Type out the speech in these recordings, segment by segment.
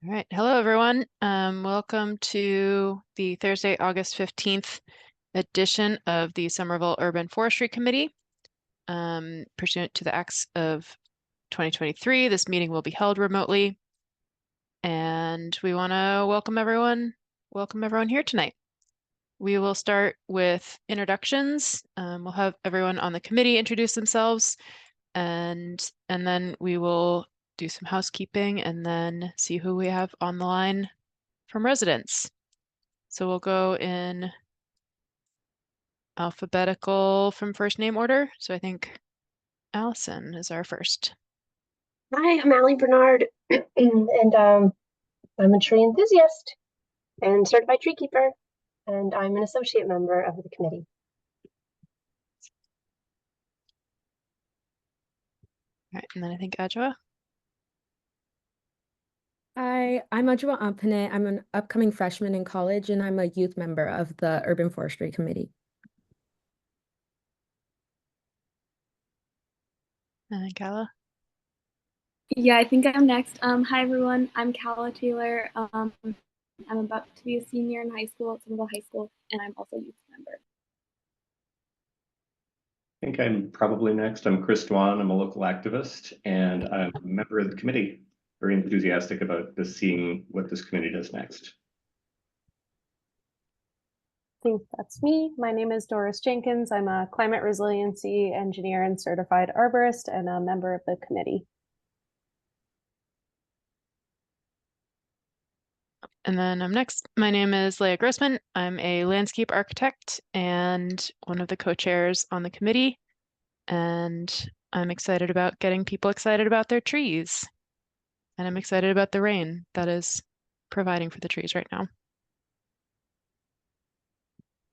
All right. Hello, everyone. Welcome to the Thursday, August 15th edition of the Somerville Urban Forestry Committee. Pursuant to the Acts of 2023, this meeting will be held remotely. And we want to welcome everyone here tonight. We will start with introductions. We'll have everyone on the committee introduce themselves, and then we will do some housekeeping and then see who we have on the line from residents. So we'll go in alphabetical from first name order. So I think Allison is our first. Hi, I'm Allie Bernard, and I'm a tree enthusiast and certified tree keeper, and I'm an associate member of the committee. All right, and then I think Adjoa. Hi, I'm Adjoa Ampane. I'm an upcoming freshman in college, and I'm a youth member of the Urban Forestry Committee. And then Kala. Yeah, I think I'm next. Hi everyone, I'm Kala Taylor. I'm about to be a senior in high school at Somerville High School, and I'm also a youth member. I think I'm probably next. I'm Chris Dwan. I'm a local activist, and I'm a member of the committee. Very enthusiastic about seeing what this committee does next. I think that's me. My name is Doris Jenkins. I'm a climate resiliency engineer and certified arborist and a member of the committee. And then I'm next. My name is Leah Grossman. I'm a landscape architect and one of the co-chairs on the committee. And I'm excited about getting people excited about their trees. And I'm excited about the rain that is providing for the trees right now.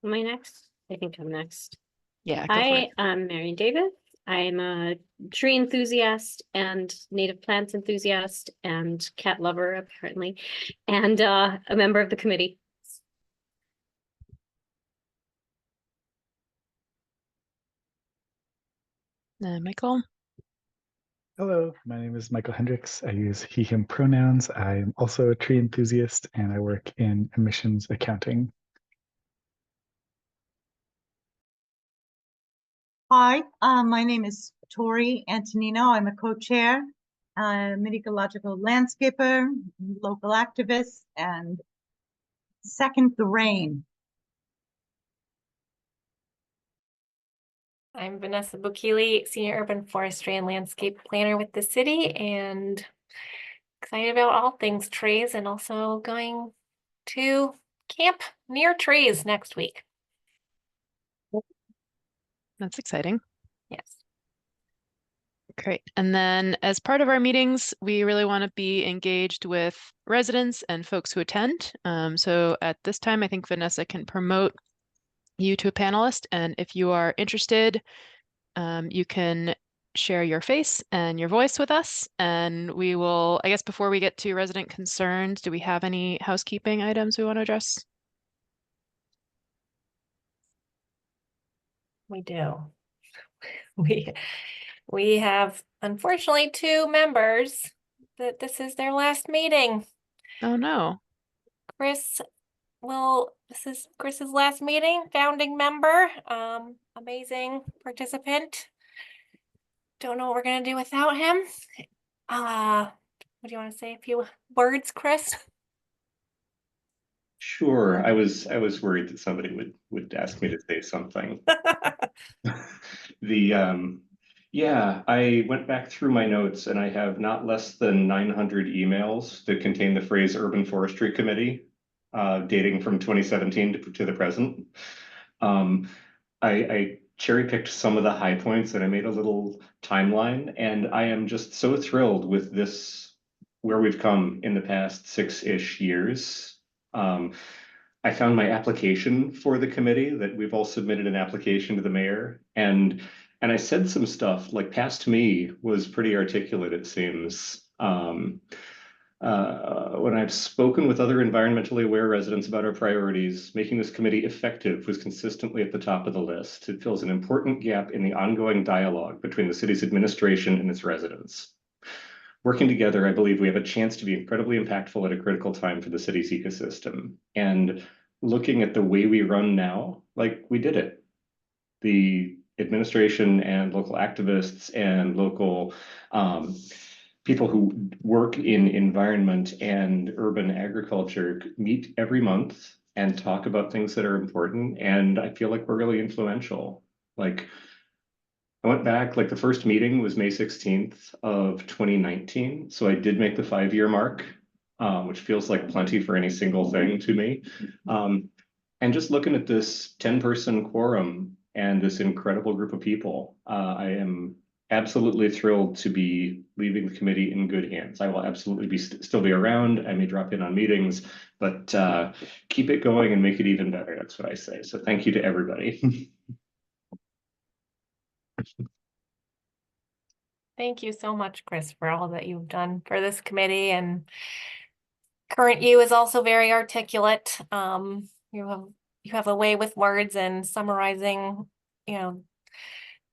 Am I next? I think I'm next. Yeah, go for it. I'm Marion Davis. I'm a tree enthusiast and native plants enthusiast and cat lover, apparently, and a member of the committee. Michael. Hello, my name is Michael Hendricks. I use he, him pronouns. I'm also a tree enthusiast and I work in emissions accounting. Hi, my name is Tori Antonino. I'm a co-chair, ecological landscaper, local activist, and second the rain. I'm Vanessa Bukili, Senior Urban Forestry and Landscape Planner with the city, and excited about all things trees, and also going to camp near trees next week. That's exciting. Yes. Great. And then as part of our meetings, we really want to be engaged with residents and folks who attend. So at this time, I think Vanessa can promote you to a panelist. And if you are interested, you can share your face and your voice with us. And we will, I guess before we get to resident concerns, do we have any housekeeping items we want to address? We do. We have, unfortunately, 2 members that this is their last meeting. Oh, no. This is Chris's last meeting, founding member, amazing participant. Don't know what we're gonna do without him. What do you want to say? A few words, Chris? Sure. I was worried that somebody would ask me to say something. Yeah, I went back through my notes and I have not less than 900 emails that contain the phrase Urban Forestry Committee, dating from 2017 to the present. I cherry-picked some of the high points and I made a little timeline, and I am just so thrilled with this, where we've come in the past 6-ish years. I found my application for the committee, that we've all submitted an application to the mayor, and I said some stuff, like past me was pretty articulate, it seems. When I've spoken with other environmentally aware residents about our priorities, making this committee effective was consistently at the top of the list. It fills an important gap in the ongoing dialogue between the city's administration and its residents. working together, I believe we have a chance to be incredibly impactful at a critical time for the city's ecosystem. And looking at the way we run now, like we did it. The administration and local activists and local people who work in environment and urban agriculture meet every month and talk about things that are important. And I feel like we're really influential. Like I went back, like the first meeting was May 16th of 2019. So I did make the 5-year mark, which feels like plenty for any single thing to me. And just looking at this 10-person quorum and this incredible group of people, I am absolutely thrilled to be leaving the committee in good hands. I will absolutely be still be around. I may drop in on meetings, but keep it going and make it even better. That's what I say. So thank you to everybody. Thank you so much, Chris, for all that you've done for this committee. And current you is also very articulate. You have a way with words and summarizing, you know,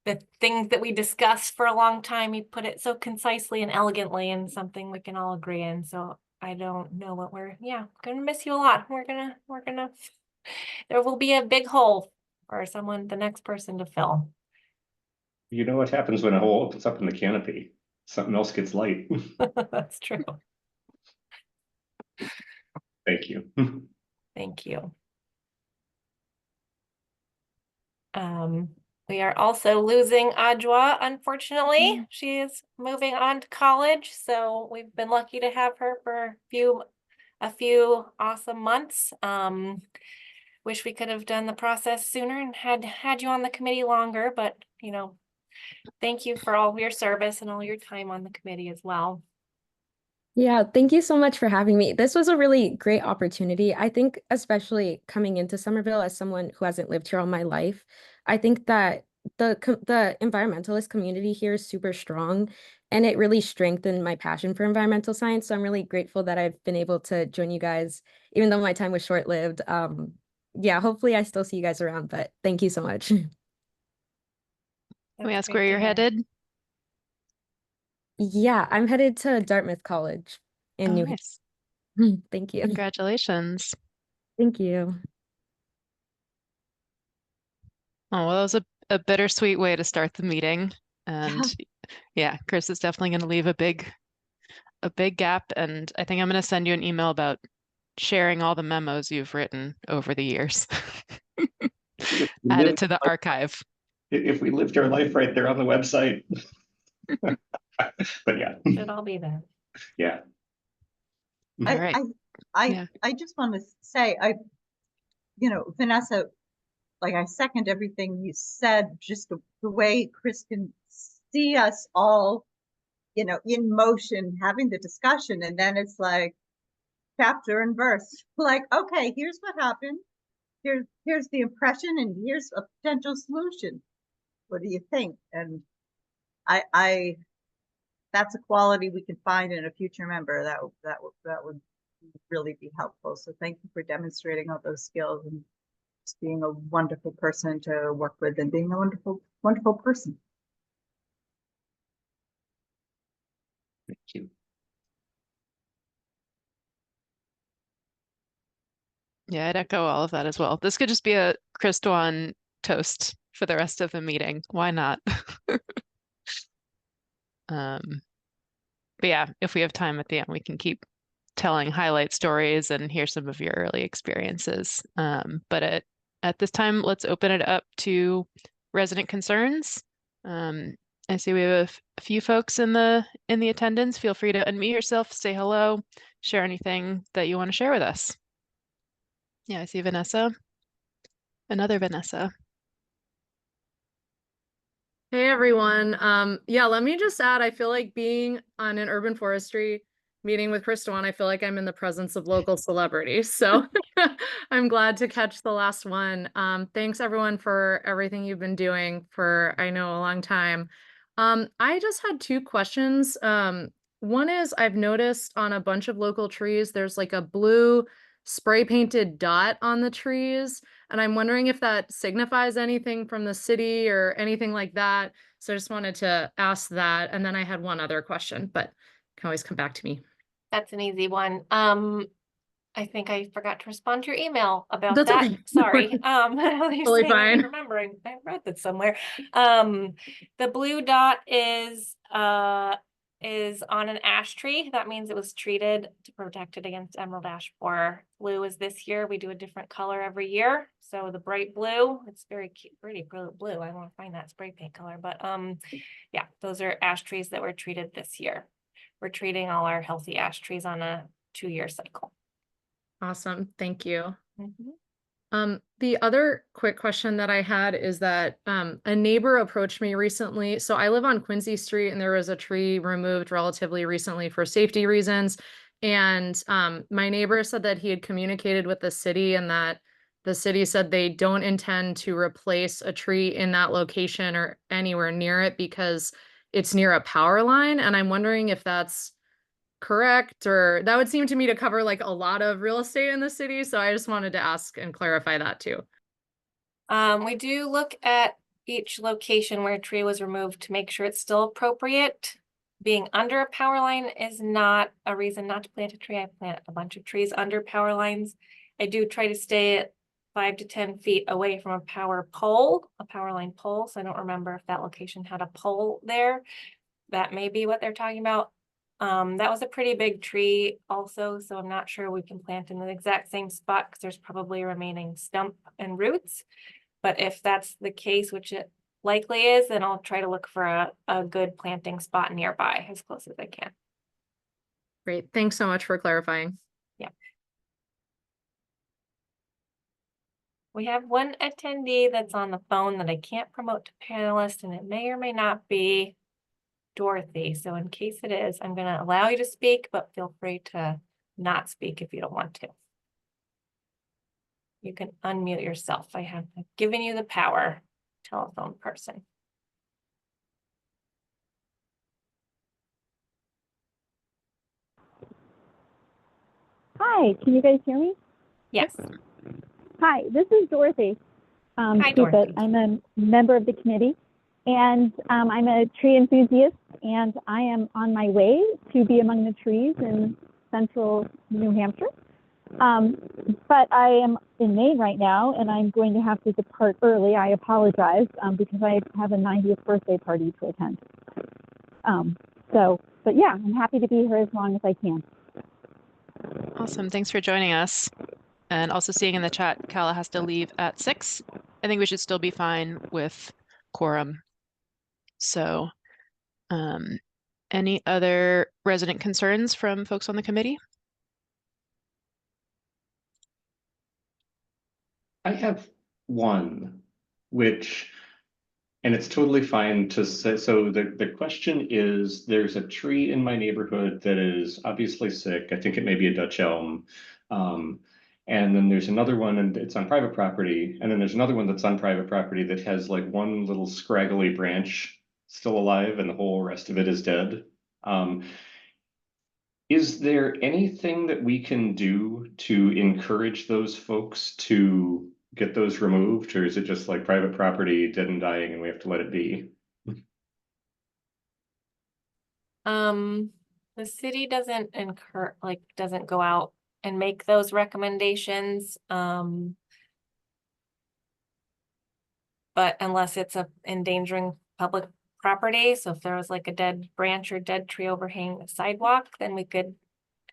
the things that we discussed for a long time. You put it so concisely and elegantly and something we can all agree in. So I don't know what gonna miss you a lot. We're gonna there will be a big hole for the next person to fill. You know what happens when a hole opens up in the canopy? Something else gets light. That's true. Thank you. Thank you. We are also losing Ajwa, unfortunately. She is moving on to college, so we've been lucky to have her for a few awesome months. Wish we could have done the process sooner and had you on the committee longer, but you know, thank you for all of your service and all your time on the committee as well. Yeah, thank you so much for having me. This was a really great opportunity. I think especially coming into Somerville as someone who hasn't lived here all my life, I think that the environmentalist community here is super strong and it really strengthened my passion for environmental science. So I'm really grateful that I've been able to join you guys, even though my time was short-lived. Yeah, hopefully I still see you guys around, but thank you so much. Can we ask where you're headed? Yeah, I'm headed to Dartmouth College in New Nice. Hampshire. Thank you. Congratulations. Thank you. Oh, well, that was a bittersweet way to start the meeting. And yeah, Chris is definitely going to leave a big gap. And I think I'm going to send you an email about sharing all the memos you've written over the years. Add it to the archive. If we lived our life right there on the website. But yeah. Should all be there. Yeah. All right. I just want to say, Vanessa, like I second everything you said, just the way Chris can see us all, in motion, having the discussion. And then it's like chapter and verse, like, okay, here's what happened. Here's the impression and here's a potential solution. What do you think? And I that's a quality we can find in a future member that would really be helpful. So thank you for demonstrating all those skills and just being a wonderful person to work with and being a wonderful person. Thank you. Yeah, I'd echo all of that as well. This could just be a Chris Dwan toast for the rest of the meeting. Why not? But yeah, if we have time at the end, we can keep telling highlight stories and hear some of your early experiences. But at this time, let's open it up to resident concerns. I see we have a few folks in the attendance. Feel free to unmute yourself, say hello, share anything that you want to share with us. Yeah, I see Vanessa. Another Vanessa. Hey everyone. Yeah, let me just add, I feel like being on an urban forestry meeting with Chris Dwan, I feel like I'm in the presence of local celebrities. So I'm glad to catch the last one. Thanks everyone for everything you've been doing for, I know, a long time. I just had two questions. One is I've noticed on a bunch of local trees, there's like a blue spray painted dot on the trees. And I'm wondering if that signifies anything from the city or anything like that. So I just wanted to ask that. And then I had one other question, but can always come back to me. That's an easy one. I think I forgot to respond to your email about That's that. okay. Sorry. You're Totally saying I'm fine. remembering. I read that somewhere. The blue dot is on an ash tree. That means it was treated to protect it against emerald ash borer. Blue is this year. We do a different color every year. So the bright blue, it's very cute, pretty blue. I want to find that spray paint color, but yeah, those are ash trees that were treated this year. We're treating all our healthy ash trees on a 2-year cycle. Awesome. Thank you. Mm-hmm. The other quick question that I had is that a neighbor approached me recently. So I live on Quincy Street and there was a tree removed relatively recently for safety reasons. And my neighbor said that he had communicated with the city and that the city said they don't intend to replace a tree in that location or anywhere near it because it's near a power line. And I'm wondering if that's correct, or that would seem to me to cover like a lot of real estate in the city. So I just wanted to ask and clarify that too. We do look at each location where a tree was removed to make sure it's still appropriate. Being under a power line is not a reason not to plant a tree. I plant a bunch of trees under power lines. I do try to stay at 5 to 10 feet away from a power line pole. So I don't remember if that location had a pole there. That may be what they're talking about. That was a pretty big tree also, so I'm not sure we can plant in the exact same spot because there's probably remaining stump and roots. But if that's the case, which it likely is, then I'll try to look for a good planting spot nearby as close as I can. Great. Thanks so much for clarifying. Yeah. We have one attendee that's on the phone that I can't promote to panelist, and it may or may not be Dorothy. So in case it is, I'm going to allow you to speak, but feel free to not speak if you don't want to. You can unmute yourself. I have given you the power, telephone person. Hi, can you guys hear me? Yes. Hi, this is Dorothy. Hi, Dorothy. I'm a member of the committee, and I'm a tree enthusiast, and I am on my way to be among the trees in central New Hampshire. But I am in Maine right now, and I'm going to have to depart early. I apologize because I have a 90th birthday party to attend. But yeah, I'm happy to be here as long as I can. Awesome. Thanks for joining us. And also seeing in the chat, Kala has to leave at 6. I think we should still be fine with quorum. So, any other resident concerns from folks on the committee? I have one, and it's totally fine to say, so the question is, there's a tree in my neighborhood that is obviously sick. I think it may be a Dutch elm. And then there's another one and it's on private property. And then there's another one that's on private property that has like one little scraggly branch still alive and the whole rest of it is dead. Is there anything that we can do to encourage those folks to get those removed, or is it just like private property dead and dying and we have to let it be? The city doesn't doesn't go out and make those recommendations. But unless it's endangering public property, so if there was like a dead branch or dead tree overhanging the sidewalk, then we could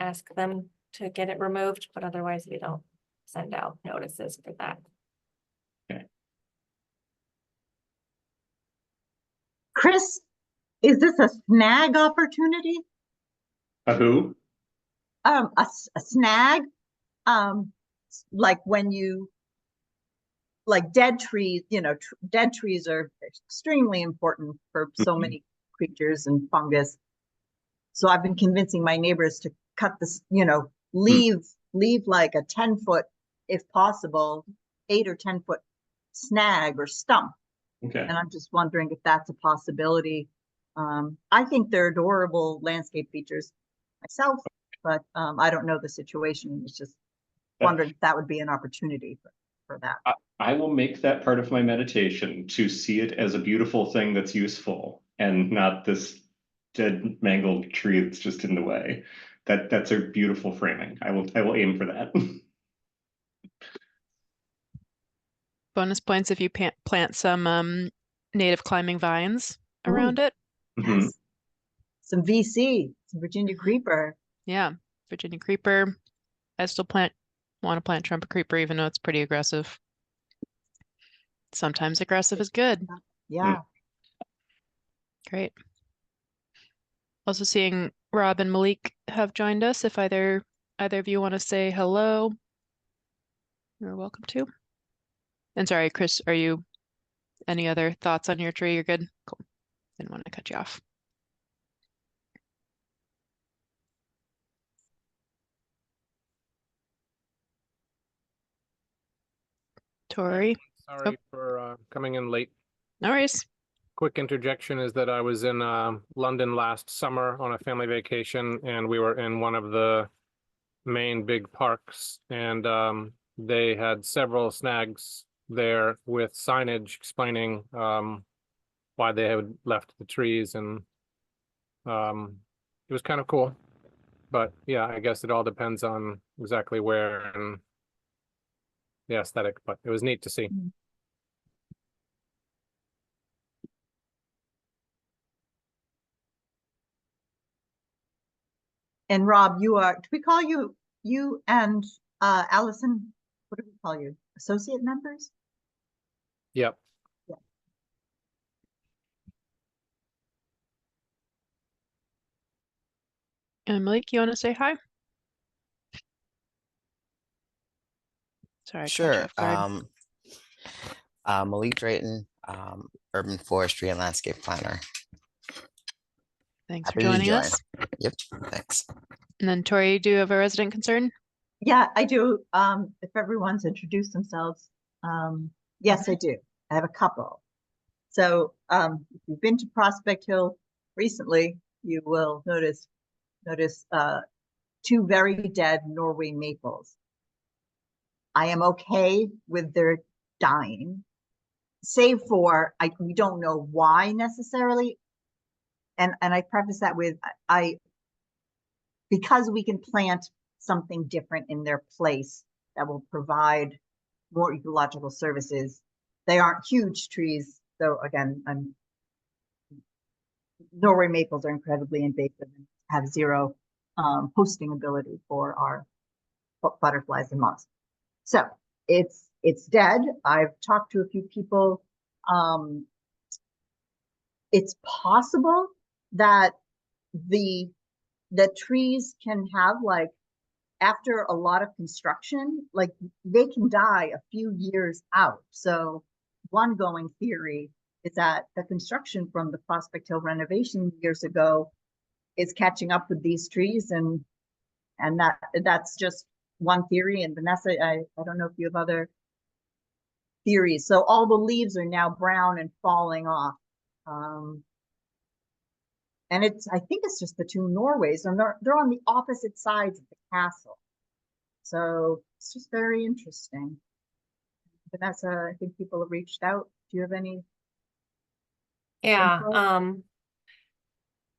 ask them to get it removed, but otherwise we don't send out notices for that. Okay. Chris, is this a snag opportunity? A who? A snag, like when you, like dead trees, dead trees are extremely important for so many creatures and fungus. So I've been convincing my neighbors to cut this, leave like a 10-foot, if possible, 8 or 10-foot snag or stump. Okay. And I'm just wondering if that's a possibility. I think they're adorable landscape features myself, but I don't know the situation. It's just wondering if that would be an opportunity for that. I will make that part of my meditation, to see it as a beautiful thing that's useful and not this dead mangled tree that's just in the way. That's a beautiful framing. I will aim for that. Bonus points if you plant some native climbing vines around it. Mhm. Yes. Some VC, some Virginia creeper. Yeah, Virginia creeper. I still want to plant trumpet creeper even though it's pretty aggressive. Sometimes aggressive is good. Yeah. Great. Also seeing Rob and Malik have joined us. If either of you want to say hello, you're welcome to. And sorry, Chris, are you any other thoughts on your tree? You're good? Cool. Didn't want to cut you off. Tori. Sorry for coming in late. No worries. Quick interjection is that I was in London last summer on a family vacation, and we were in one of the main big parks, and they had several snags there with signage explaining why they had left the trees, and it was kind of cool. But yeah, I guess it all depends on exactly where and the aesthetic, but it was neat to see. And Rob, do we call you and Allison, what do we call you? Associate members? Yep. And Malik, you want to say hi? Sorry, I caught you Sure. off guard. Malik Drayton, urban forestry and landscape planner. Thanks for Happy to joining join. us. Yep, thanks. And then Tori, do you have a resident concern? Yeah, I do. If everyone's introduced themselves. Yes, I do. I have a couple. So if you've been to Prospect Hill recently, you will notice two very dead Norway maples. I am okay with their dying, save for we don't know why necessarily. And I preface that with because we can plant something different in their place that will provide more ecological services. They aren't huge trees, though. Again, Norway maples are incredibly invasive and have zero hosting ability for our butterflies and moths. So it's dead. I've talked to a few people. It's possible that the trees can have, like, after a lot of construction, like, they can die a few years out. So one going theory is that the construction from the Prospect Hill renovation years ago is catching up with these trees, and that's just one theory. And Vanessa, I don't know if you have other theories. So all the leaves are now brown and falling off. And I think it's just the two Norways, and they're on the opposite sides of the castle. So it's just very interesting. Vanessa, I think people have reached out. Do you have any? Yeah, info?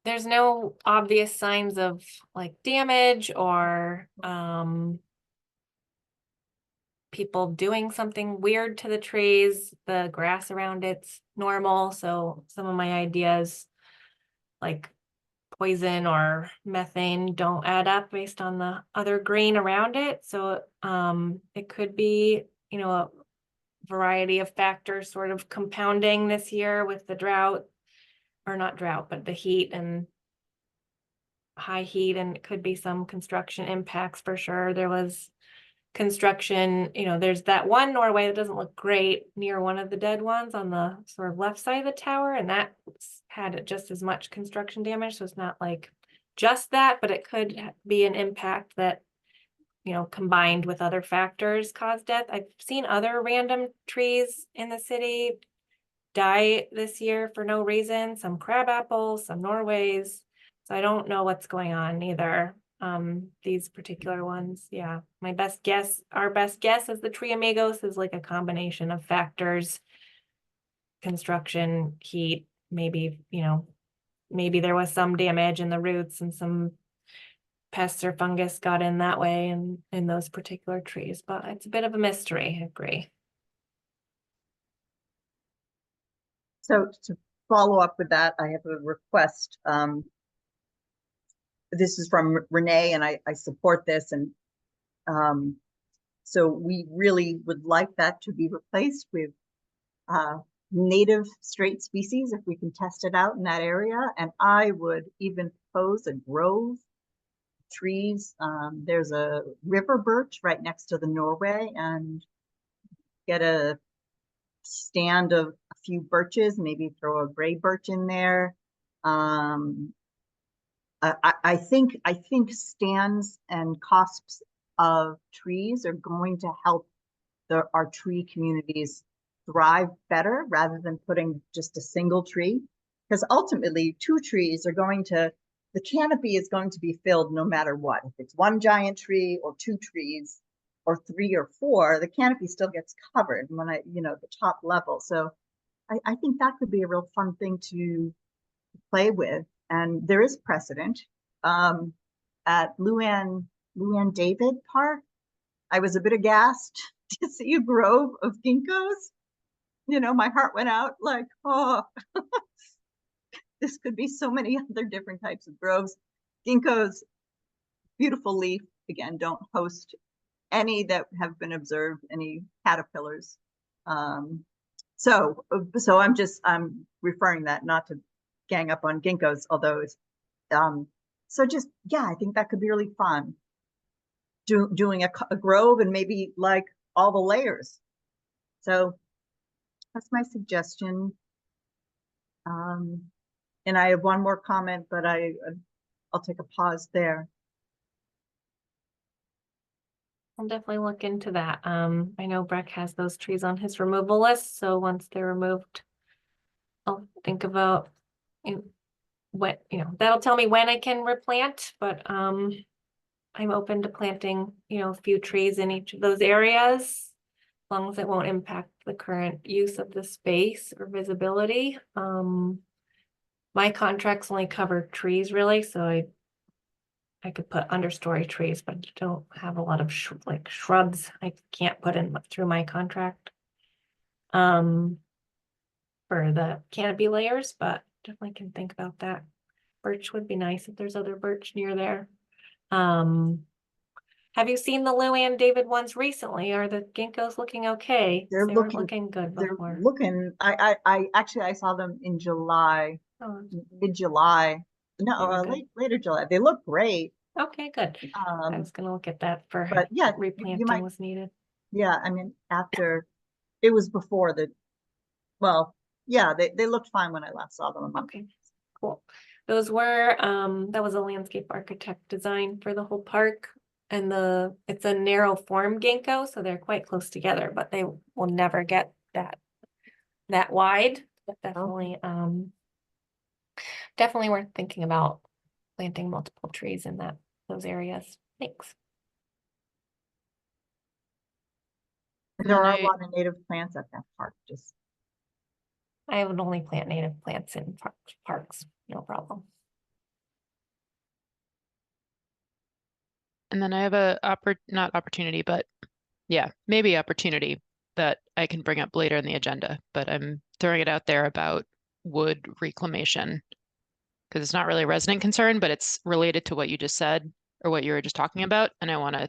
there's no obvious signs of like damage or people doing something weird to the trees. The grass around it's normal, so some of my ideas like poison or methane don't add up based on the other green around it. So it could be, a variety of factors sort of compounding this year with the drought, or not drought, but the heat and high heat, and it could be some construction impacts for sure. There was construction, there's that one Norway that doesn't look great near one of the dead ones on the sort of left side of the tower, and that had just as much construction damage. So it's not like just that, but it could be an impact that, combined with other factors caused death. I've seen other random trees in the city die this year for no reason, some crab apples, some Norways. So I don't know what's going on either. These particular ones. Yeah. Our best guess is the tree amigos is like a combination of factors, construction, heat, maybe, maybe there was some damage in the roots and some pests or fungus got in that way and in those particular trees, but it's a bit of a mystery, I agree. So to follow up with that, I have a request. This is from Renee, and I support this. And so we really would like that to be replaced with native straight species if we can test it out in that area. And I would even propose a grove of trees. There's a river birch right next to the Norway, and get a stand of a few birches, maybe throw a gray birch in there. I think stands and cosps of trees are going to help our tree communities thrive better rather than putting just a single tree. Because ultimately, two trees are going to, the canopy is going to be filled no matter what. If it's one giant tree or two trees or three or four, the canopy still gets covered when the top level. So I think that could be a real fun thing to play with. And there is precedent at Luann David Park. I was a bit aghast to see a grove of ginkgos. My heart went out like, oh, this could be so many other different types of groves. Ginkgos, beautiful leaf. Again, don't host any that have been observed, any caterpillars. So I'm referring that not to gang up on ginkgos, although it's, I think that could be really fun. Doing a grove and maybe like all the layers. So that's my suggestion. And I have one more comment, but I'll take a pause there. I'll definitely look into that. I know Breck has those trees on his removal list, so once they're removed, I'll think about that'll tell me when I can replant, but I'm open to planting, a few trees in each of those areas, as long as it won't impact the current use of the space or visibility. My contracts only cover trees really, so I could put understory trees, but don't have a lot of shrubs. I can't put in through my contract for the canopy layers, but definitely can think about that. Birch would be nice if there's other birch near there. Have you seen the Luann David ones recently? Are the ginkgos looking okay? They were looking good They're before. looking. I saw them in July, mid-July. No, later July. They look great. Okay, good. I was gonna look at that for but yeah, replanting was needed. Yeah, I mean, after it was before the. Well, yeah, they looked fine when I last saw them. Okay, cool. Those were that was a landscape architect design for the whole park. And it's a narrow form ginkgo, so they're quite close together, but they will never get that wide. But definitely, definitely worth thinking about planting multiple trees in those areas. Thanks. There are a lot of native plants at that park. I would only plant native plants in parks, no problem. And then I have not opportunity, but yeah, maybe opportunity that I can bring up later in the agenda, but I'm throwing it out there about wood reclamation because it's not really a resident concern, but it's related to what you just said or what you were just talking about. And I want to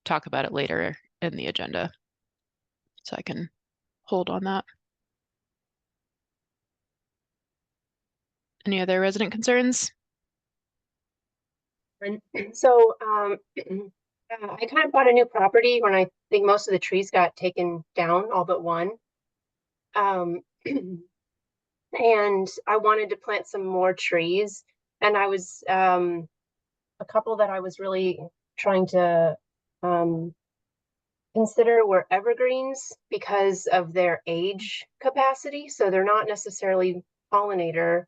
talk about it later in the agenda. So I can hold on that. Any other resident concerns? So I kind of bought a new property when I think most of the trees got taken down, all but one. And I wanted to plant some more trees. And I was a couple that I was really trying to consider were evergreens because of their age capacity. So they're not necessarily pollinator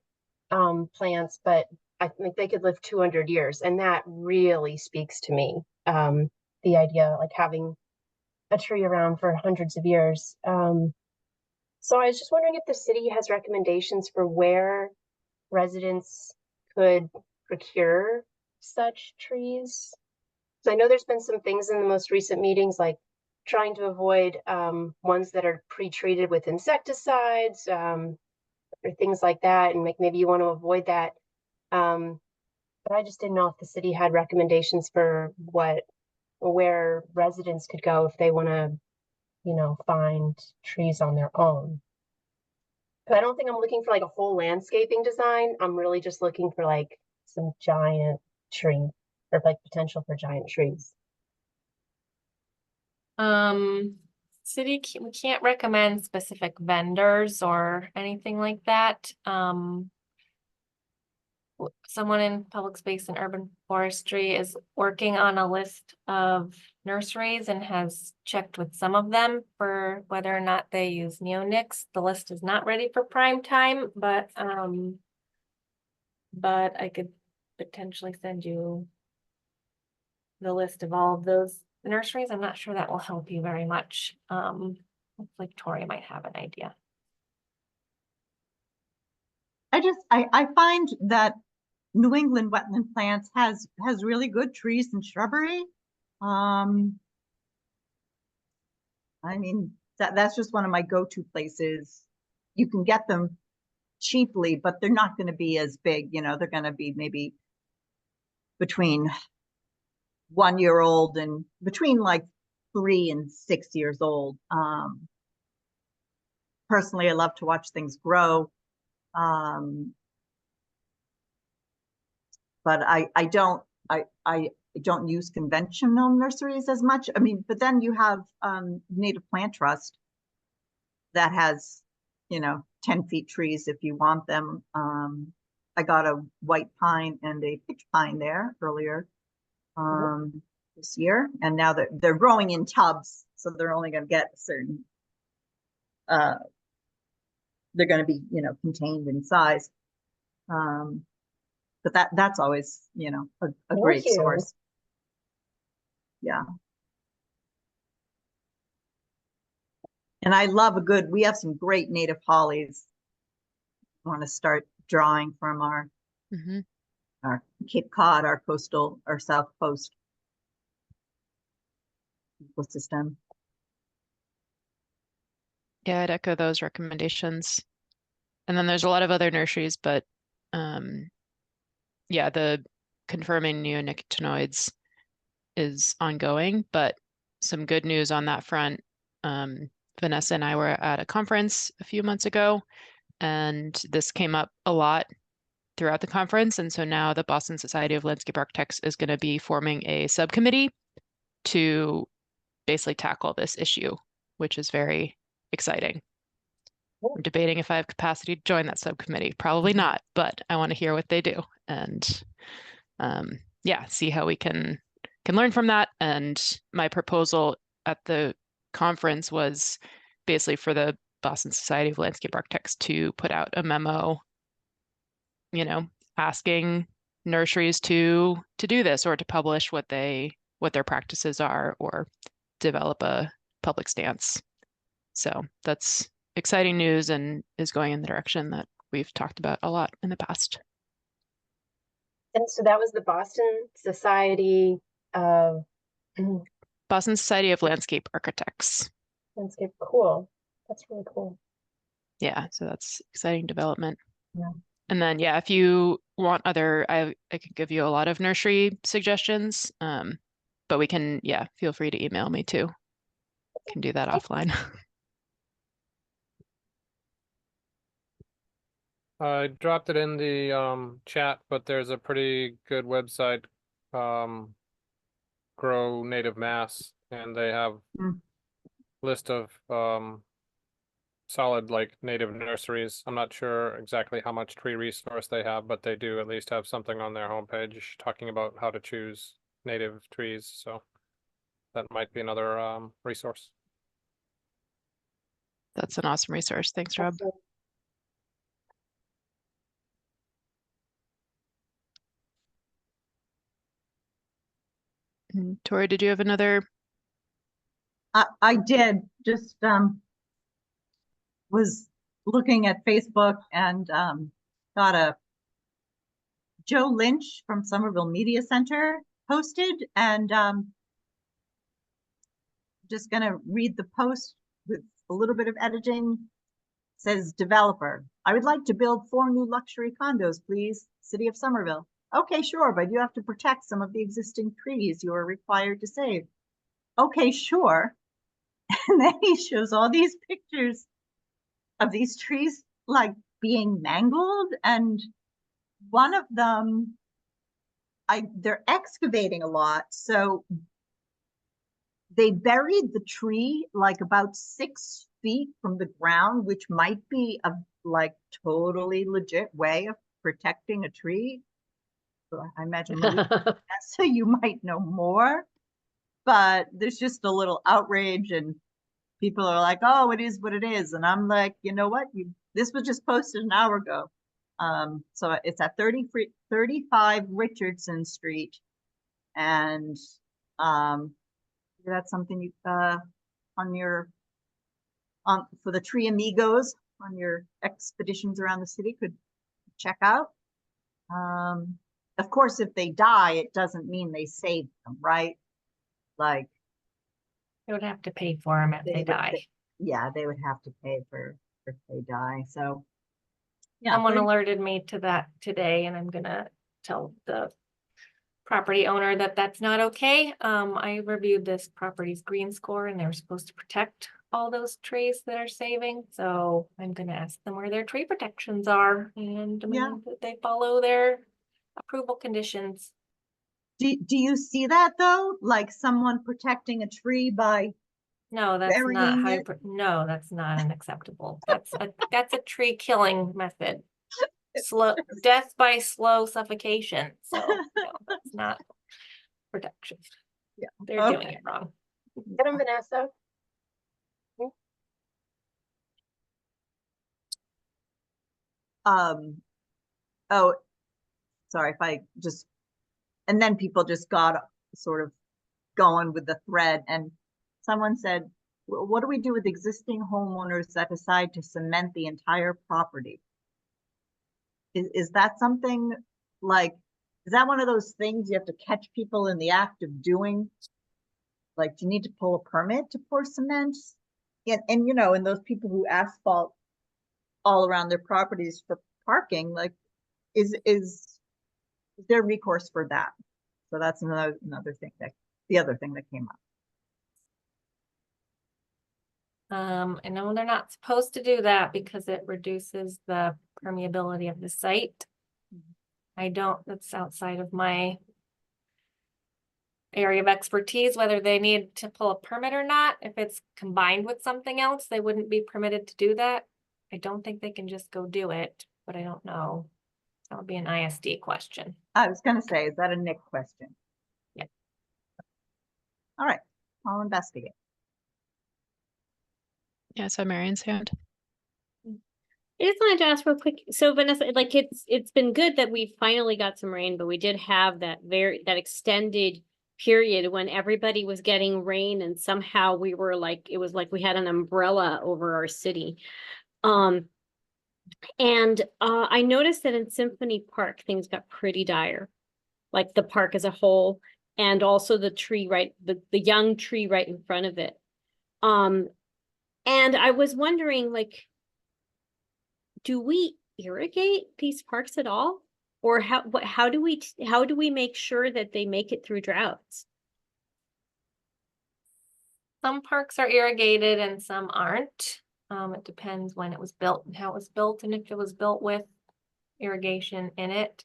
plants, but I think they could live 200 years. And that really speaks to me. The idea like having a tree around for hundreds of years. So I was just wondering if the city has recommendations for where residents could procure such trees? So I know there's been some things in the most recent meetings, like trying to avoid ones that are pre-treated with insecticides, or things like that, and maybe you want to avoid that. But I just didn't know if the city had recommendations for where residents could go if they want to, find trees on their own. But I don't think I'm looking for like a whole landscaping design. I'm really just looking for like some giant tree or like potential for giant trees. We can't recommend specific vendors or anything like that. Someone in public space and urban forestry is working on a list of nurseries and has checked with some of them for whether or not they use neonics. The list is not ready for prime time, but I could potentially send you the list of all of those nurseries. I'm not sure that will help you very much. Hopefully Tori might have an idea. I find that New England Wetland Plants has really good trees and shrubbery. I mean, that's just one of my go-to places. You can get them cheaply, but they're not going to be as big. They're going to be maybe between 1 year old and between like 3 and 6 years old. Personally, I love to watch things grow. But I don't use conventional nurseries as much. I mean, but then you have Native Plant Trust that has, 10 feet trees if you want them. I got a white pine and a pitch pine there earlier this year, and now they're growing in tubs, so they're only going to get a certain. They're going to be, contained in size. But that's always, a great source. Yeah. And I love we have some great native hollies. I want to start drawing from our Cape Cod, our South Coast ecosystem. Yeah, I'd echo those recommendations. And then there's a lot of other nurseries, but yeah, the confirming neonicotinoids is ongoing, but some good news on that front. Vanessa and I were at a conference a few months ago, and this came up a lot throughout the conference. And so now the Boston Society of Landscape Architects is going to be forming a subcommittee to basically tackle this issue, which is very exciting. I'm debating if I have capacity to join that subcommittee. Probably not, but I want to hear what they do and yeah, see how we can learn from that. And my proposal at the conference was basically for the Boston Society of Landscape Architects to put out a memo, asking nurseries to do this or to publish what their practices are or develop a public stance. So that's exciting news and is going in the direction that we've talked about a lot in the past. And so that was the Boston Society of Boston Society of Landscape Architects. Landscape, cool. That's really cool. Yeah, so that's exciting development. Yeah. And then yeah, if you want I could give you a lot of nursery suggestions. But we can, yeah, feel free to email me too. Can do that offline. I dropped it in the chat, but there's a pretty good website, Grow Native Mass, and they have list of solid like native nurseries. I'm not sure exactly how much tree resource they have, but they do at least have something on their homepage talking about how to choose native trees. So that might be another resource. That's an awesome resource. Thanks, Rob. And Tori, did you have another? I did. Just was looking at Facebook and got a Joe Lynch from Somerville Media Center posted, and just gonna read the post with a little bit of editing. Says developer, I would like to build 4 new luxury condos, please. City of Somerville. Okay, sure, but you have to protect some of the existing trees you are required to save. Okay, sure. And then he shows all these pictures of these trees like being mangled, and one of them, they're excavating a lot, so they buried the tree like about 6 feet from the ground, which might be a like totally legit way of protecting a tree. So I imagine so you might know more, but there's just a little outrage, and people are like, oh, it is what it is. And I'm like, you know what? This was just posted an hour ago. So it's at 35 Richardson Street. And that's something you on your for the Tree Amigos on your expeditions around the city could check out. Of course, if they die, it doesn't mean they saved them, right? Like They would have to pay for them if they die. Yeah, they would have to pay for if they die. So yeah, Someone alerted me to that today, and I'm gonna tell the property owner that that's not okay. I reviewed this property's green score, and they were supposed to protect all those trees that are saving. So I'm gonna ask them where their tree protections are and demand that they follow their approval conditions. Do you see that though? Like someone protecting a tree by No, that's not burying it? no, that's not unacceptable. That's a tree killing method. Slow death by slow suffocation. So no, that's not protection. Yeah, they're doing it wrong. Get him, Vanessa. Oh, sorry if I just, and then people just got sort of going with the thread, and someone said, well, what do we do with existing homeowners that decide to cement the entire property? Is that something like, is that one of those things you have to catch people in the act of doing? Like, do you need to pull a permit to pour cement? And you know, and those people who asphalt all around their properties for parking, like, is there recourse for that? So that's another thing that the other thing that came up. I know they're not supposed to do that because it reduces the permeability of the site. That's outside of my area of expertise, whether they need to pull a permit or not. If it's combined with something else, they wouldn't be permitted to do that. I don't think they can just go do it, but I don't know. That would be an ISD question. I was going to say, is that a Nick question? Yeah. All right, I'll investigate. Yeah, so Marion's hand. I just wanted to ask real quick. So Vanessa, like it's been good that we finally got some rain, but we did have that extended period when everybody was getting rain, and somehow we were like, it was like we had an umbrella over our city. And I noticed that in Symphony Park, things got pretty dire, like the park as a whole, and also the tree the young tree right in front of it. And I was wondering, like, do we irrigate these parks at all? Or how do we make sure that they make it through droughts? Some parks are irrigated and some aren't. It depends when it was built and how it was built, and if it was built with irrigation in it.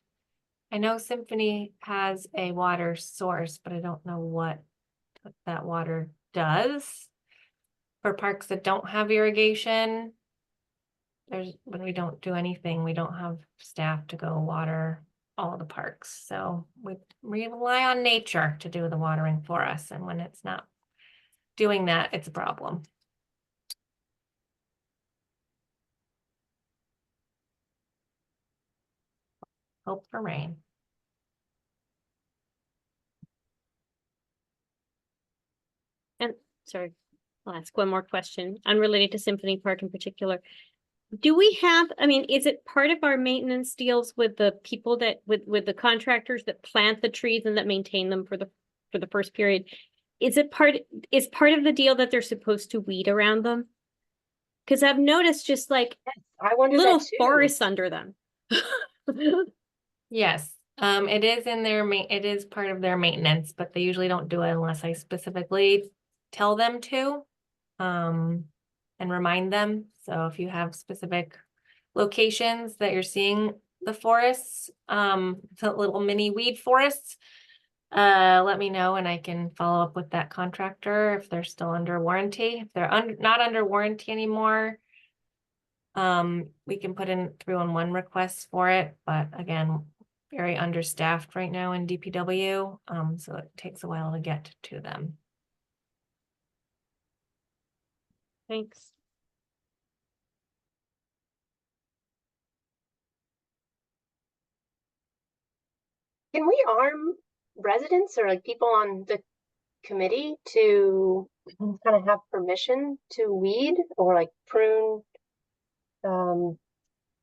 I know Symphony has a water source, but I don't know what that water does. For parks that don't have irrigation, when we don't do anything, we don't have staff to go water all the parks. So we rely on nature to do the watering for us. And when it's not doing that, it's a problem. Hope for rain. And sorry, I'll ask one more question, unrelated to Symphony Park in particular. do we have, I mean, is it part of our maintenance deals with the people that, with the contractors that plant the trees and that maintain them for the first period? Is part of the deal that they're supposed to weed around them? Because I've noticed just like I wonder little that too. forests under them. Yes, it is in their it is part of their maintenance, but they usually don't do it unless I specifically tell them to. And remind them. So if you have specific locations that you're seeing the forests, the little mini weed forests, let me know and I can follow up with that contractor if they're still under warranty. If they're not under warranty anymore, we can put in 311 requests for it, but again, very understaffed right now in DPW, so it takes a while to get to them. Thanks. Can we arm residents or like people on the committee to kind of have permission to weed or like prune or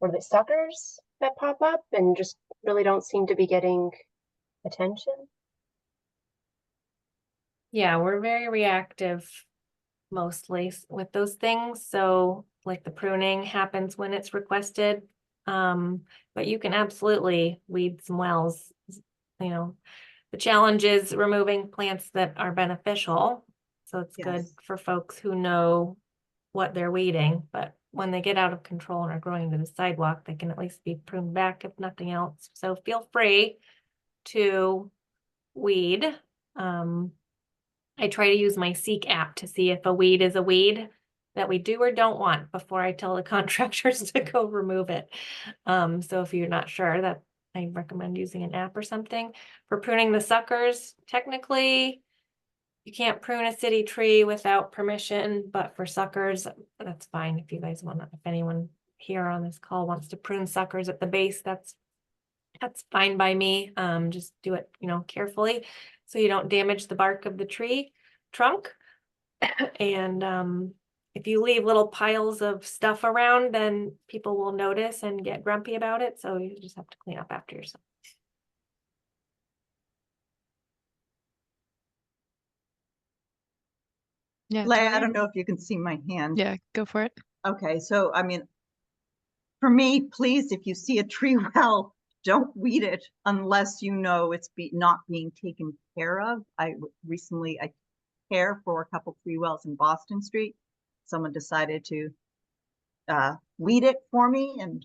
the suckers that pop up and just really don't seem to be getting attention? Yeah, we're very reactive mostly with those things. So like the pruning happens when it's requested. But you can absolutely weed some wells. You know, the challenge is removing plants that are beneficial. So it's good for folks who know what they're weeding, but when they get out of control and are growing to the sidewalk, they can at least be pruned back if nothing else. So feel free to weed. I try to use my Seek app to see if a weed is a weed that we do or don't want before I tell the contractors to go remove it. So if you're not sure, that I recommend using an app or something. For pruning the suckers, technically, you can't prune a city tree without permission, but for suckers, that's fine. If you guys want to, if anyone here on this call wants to prune suckers at the base, that's fine by me. Just do it, carefully so you don't damage the bark of the tree trunk. And if you leave little piles of stuff around, then people will notice and get grumpy about it. So you just have to clean up after yourself. Yeah, Leah, I Talia? don't know if you can see my hand. Yeah, go for it. Okay, so I mean, for me, please, if you see a tree well, don't weed it unless you know it's not being taken care of. I care for a couple tree wells in Boston Street. Someone decided to weed it for me and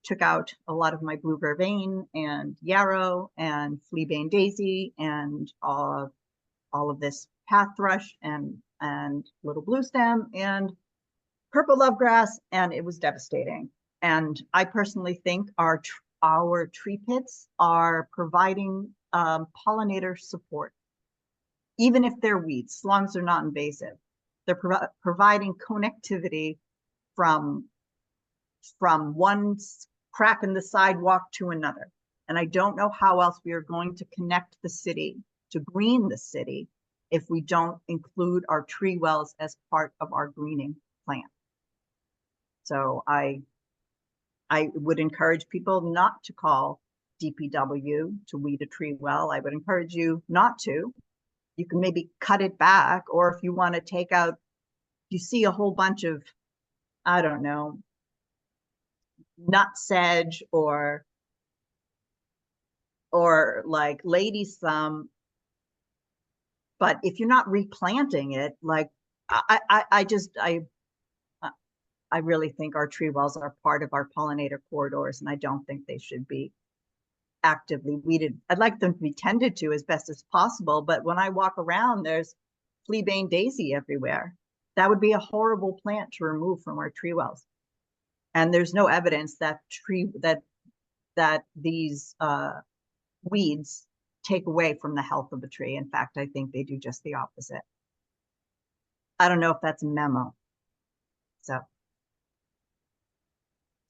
took out a lot of my blue vervain and yarrow and fleabane daisy and all of this path thrush and little blue stem and purple lovegrass, and it was devastating. And I personally think our tree pits are providing pollinator support, even if they're weeds, as long as they're not invasive. They're providing connectivity from one crack in the sidewalk to another. And I don't know how else we are going to connect the city, to green the city, if we don't include our tree wells as part of our greening plan. So I would encourage people not to call DPW to weed a tree well. I would encourage you not to. You can maybe cut it back, or if you want to take out, you see a whole bunch of, I don't know, nut sedge or like lady thumb. But if you're not replanting it, like I really think our tree wells are part of our pollinator corridors, and I don't think they should be actively weeded. I'd like them to be tended to as best as possible, but when I walk around, there's fleabane daisy everywhere. That would be a horrible plant to remove from our tree wells. And there's no evidence that these weeds take away from the health of the tree. In fact, I think they do just the opposite. I don't know if that's a memo. So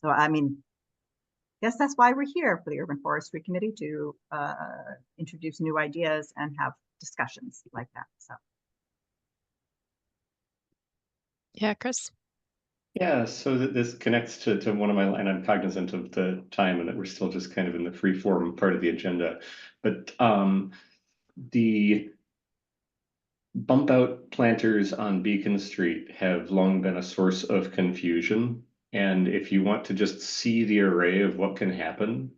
I mean, yes, that's why we're here for the Urban Forestry Committee, to introduce new ideas and have discussions like that. So Yeah, Chris. Yeah, so this connects to one of my, and I'm cognizant of the time and that we're still just kind of in the free form part of the agenda. But the bump out planters on Beacon Street have long been a source of confusion. And if you want to just see the array of what can happen,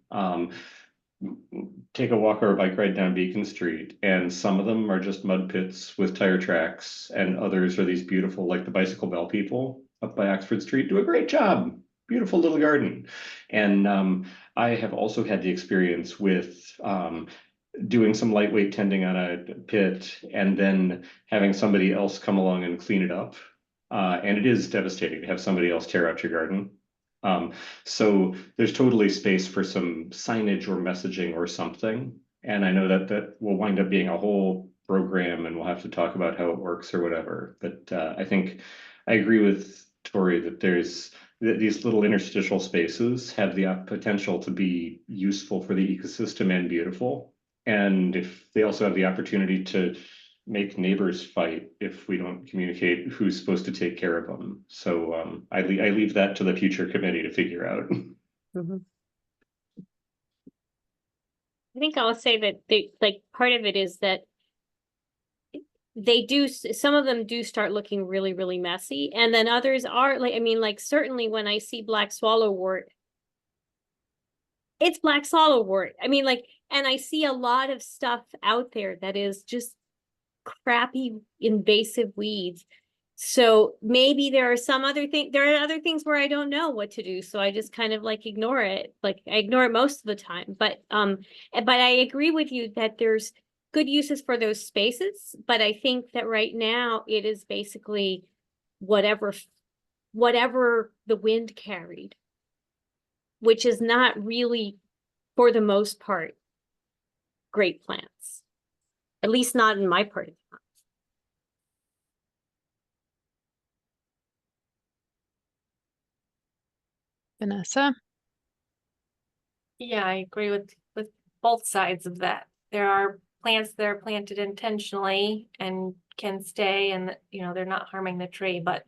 take a walk or a bike ride down Beacon Street, and some of them are just mud pits with tire tracks, and others are these beautiful, like the Bicycle Bell people up by Oxford Street do a great job. Beautiful little garden. And I have also had the experience with doing some lightweight tending on a pit and then having somebody else come along and clean it up. And it is devastating to have somebody else tear out your garden. So there's totally space for some signage or messaging or something. And I know that that will wind up being a whole program and we'll have to talk about how it works or whatever. But I think I agree with Tori that there's that these little interstitial spaces have the potential to be useful for the ecosystem and beautiful. And if they also have the opportunity to make neighbors fight if we don't communicate who's supposed to take care of them. So I leave that to the future committee to figure out. I think I'll say that they, like, part of it is that they do, some of them do start looking really, really messy. And then others are like, I mean, like, certainly when I see black swallowwort, it's black swallowwort. I mean, like, and I see a lot of stuff out there that is just crappy invasive weeds. So maybe there are some other things, there are other things where I don't know what to do. So I just kind of like ignore it. Like I ignore it most of the time. But I agree with you that there's good uses for those spaces. But I think that right now it is basically whatever the wind carried, which is not really, for the most part, great plants. At least not in my part of town. Vanessa? Yeah, I agree with both sides of that. There are plants that are planted intentionally and can stay and, you know, they're not harming the tree, but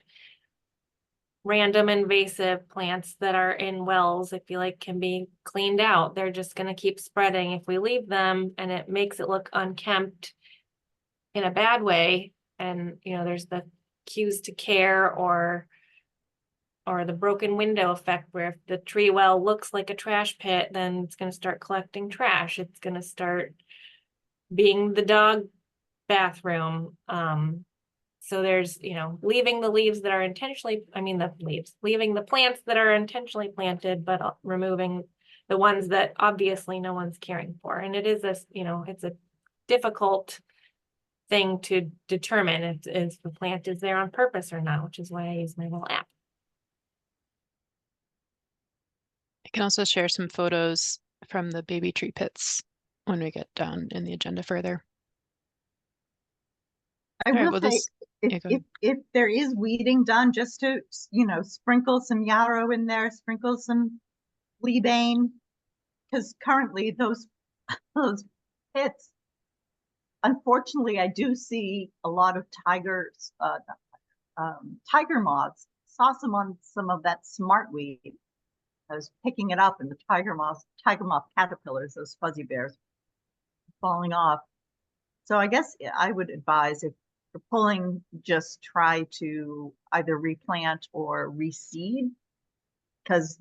random invasive plants that are in wells, I feel like can be cleaned out. They're just going to keep spreading if we leave them, and it makes it look unkempt in a bad way. And, you know, there's the cues to care or the broken window effect, where if the tree well looks like a trash pit, then it's going to start collecting trash. It's going to start being the dog bathroom. So there's, you know, leaving the leaves that are intentionally, I mean, leaving the plants that are intentionally planted, but removing the ones that obviously no one's caring for. And it is this, you know, it's a difficult thing to determine if the plant is there on purpose or not, which is why I use my little app. I can also share some photos from the baby tree pits when we get down in the agenda further. I All right, will well, say, yeah, go ahead. if there is weeding done, just to, you know, sprinkle some yarrow in there, sprinkle some fleabane, because currently those pits, unfortunately, I do see a lot of tiger moths. Saw some on some of that smartweed. I was picking it up, and the tiger moth caterpillars, those fuzzy bears, falling off. So I guess I would advise, if you're pulling, just try to either replant or reseed, because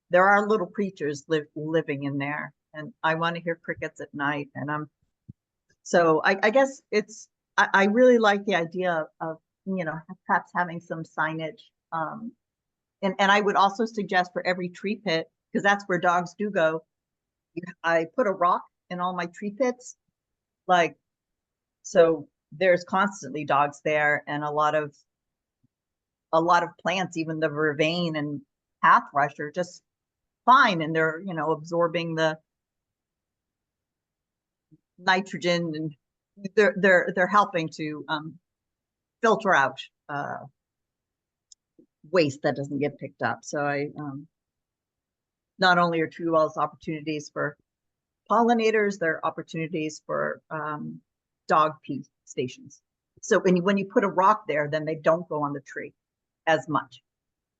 there are little creatures living in there, and I want to hear crickets at night. And so I guess I really like the idea of, you know, perhaps having some signage. And I would also suggest for every tree pit, because that's where dogs do go, I put a rock in all my tree pits, like, so there's constantly dogs there, and a lot of plants, even the vervain and path rush, are just fine, and they're, you know, absorbing the nitrogen, and they're helping to filter out waste that doesn't get picked up. So I not only are tree wells opportunities for pollinators, they're opportunities for dog pee stations. So when you put a rock there, then they don't go on the tree as much.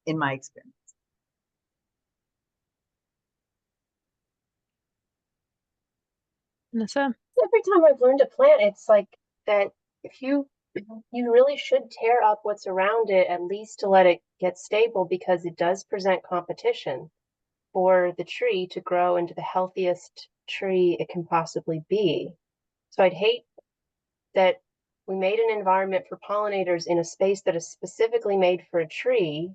in my experience. Nissa? Every time I've learned to plant, it's like that if you really should tear up what's around it at least to let it get stable, because it does present competition for the tree to grow into the healthiest tree it can possibly be. So I'd hate that we made an environment for pollinators in a space that is specifically made for a tree,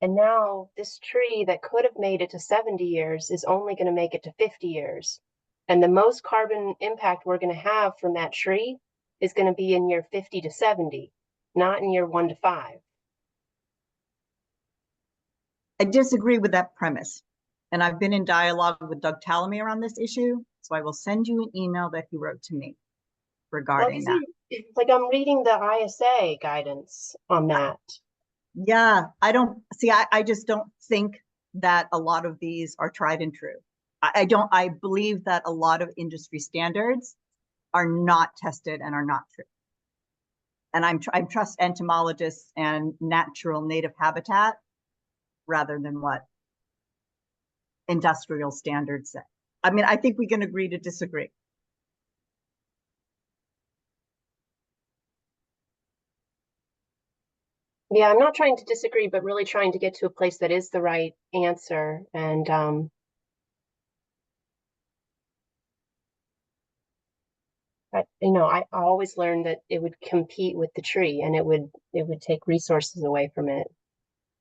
and now this tree that could have made it to 70 years is only going to make it to 50 years. And the most carbon impact we're going to have from that tree is going to be in year 50 to 70, not in year 1 to 5. I disagree with that premise. And I've been in dialogue with Doug Talamere on this issue. So I will send you an email that he wrote to me regarding that. Like, I'm reading the ISA guidance on that. Yeah, I just don't think that a lot of these are tried and true. I believe that a lot of industry standards are not tested and are not true. And I trust entomologists and natural native habitat rather than what industrial standards say. I mean, I think we can agree to disagree. Yeah, I'm not trying to disagree, but really trying to get to a place that is the right answer. And I always learned that it would compete with the tree, and it would take resources away from it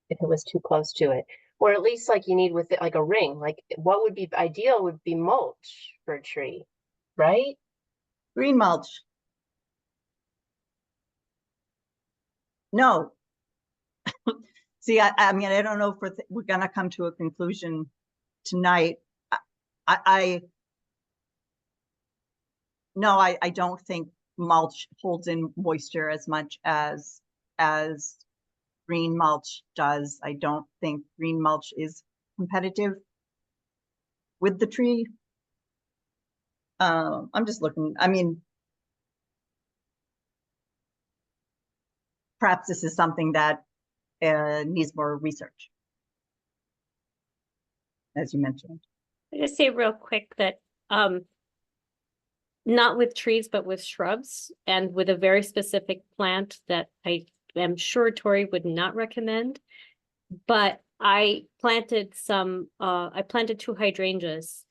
if it was too close to it. Or at least like you need with it, like a ring. Like what would be ideal would be mulch for a tree, right? Green mulch. No. See, I mean, I don't know if we're going to come to a conclusion tonight. No, I don't think mulch holds in moisture as much as green mulch does. I don't think green mulch is competitive with the tree. I'm just looking, I mean, perhaps this is something that needs more research, as you mentioned. I just say real quick that not with trees, but with shrubs and with a very specific plant that I am sure Tori would not recommend. But I planted I planted 2 hydrangeas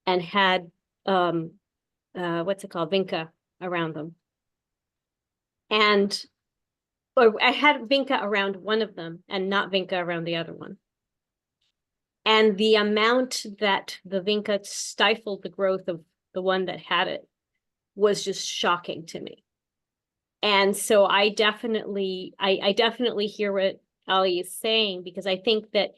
and had what's it called? Vinca around them. Or I had Vinca around one of them and not Vinca around the other one. And the amount that the Vinca stifled the growth of the one that had it was just shocking to me. And so I definitely hear what Ali is saying, because I think that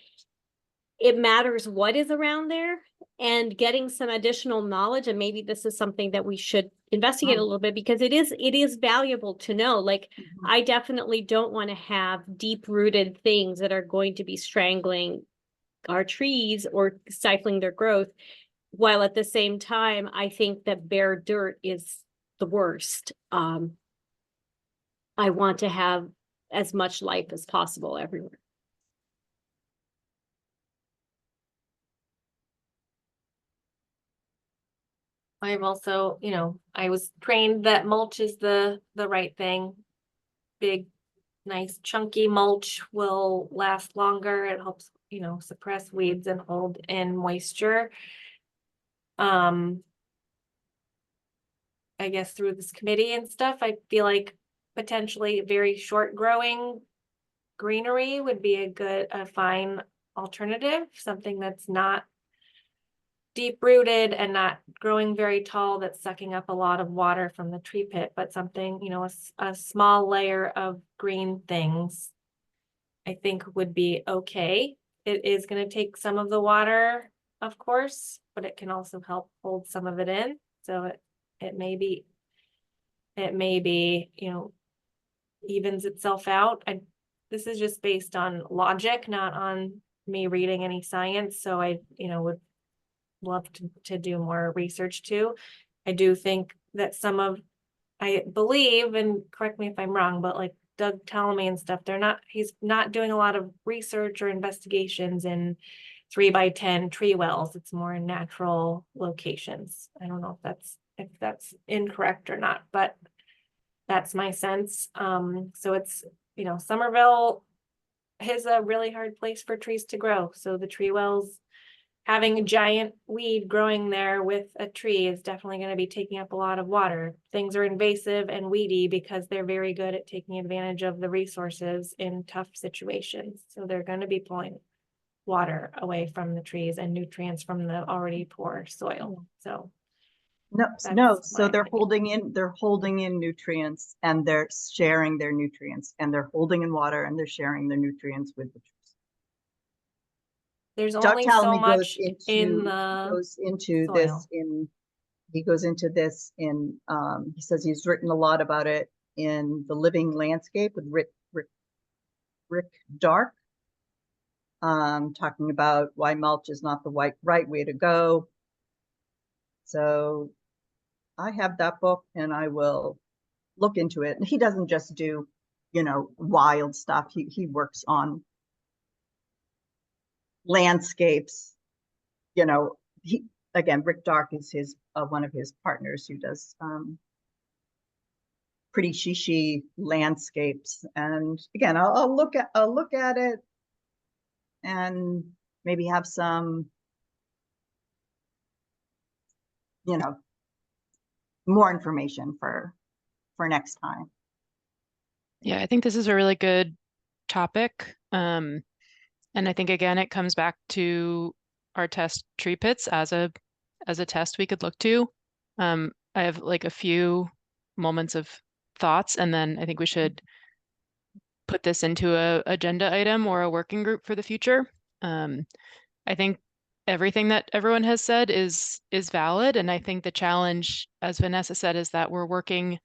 it matters what is around there, and getting some additional knowledge. And maybe this is something that we should investigate a little bit, because it is valuable to know. Like, I definitely don't want to have deep-rooted things that are going to be strangling our trees or stifling their growth, while at the same time, I think that bare dirt is the worst. I want to have as much life as possible everywhere. I've also, I was trained that mulch is the right thing. Big, nice chunky mulch will last longer. It helps, suppress weeds and hold in moisture. I guess through this committee and stuff, I feel like potentially very short growing greenery would be a fine alternative, something that's not deep rooted and not growing very tall, that's sucking up a lot of water from the tree pit, but something, a small layer of green things, I think would be okay. It is going to take some of the water, of course, but it can also help hold some of it in. So it may be, evens itself out. This is just based on logic, not on me reading any science. So I, would love to do more research too. I do think that I believe, and correct me if I'm wrong, but like Doug Ptolemy and stuff, he's not doing a lot of research or investigations in 3x10 tree wells. It's more in natural locations. I don't know if that's incorrect or not, but that's my sense. So it's, Somerville is a really hard place for trees to grow. So the tree wells, having a giant weed growing there with a tree is definitely going to be taking up a lot of water. Things are invasive and weedy because they're very good at taking advantage of the resources in tough situations. So they're going to be pulling water away from the trees and nutrients from the already poor soil. So no. So my they're opinion. holding in nutrients, and they're sharing their nutrients, and they're holding in water, and they're sharing their nutrients with the trees. There's Doug only so Talamy much in the goes into soil. this in he goes into this in he says he's written a lot about it in The Living Landscape with Rick Dark, talking about why mulch is not the right way to go. So I have that book, and I will look into it. And he doesn't just do, wild stuff. He works on landscapes. Rick Dark is his one of his partners who does pretty shishi landscapes. And again, I'll look at it and maybe have some, more information for next time. Yeah, I think this is a really good topic. And I think again it comes back to our test tree pits as a test we could look to. I have like a few moments of thoughts, and then I think we should put this into a agenda item or a working group for the future. I think everything that everyone has said is valid, and I think the challenge, as Vanessa said, is that we're working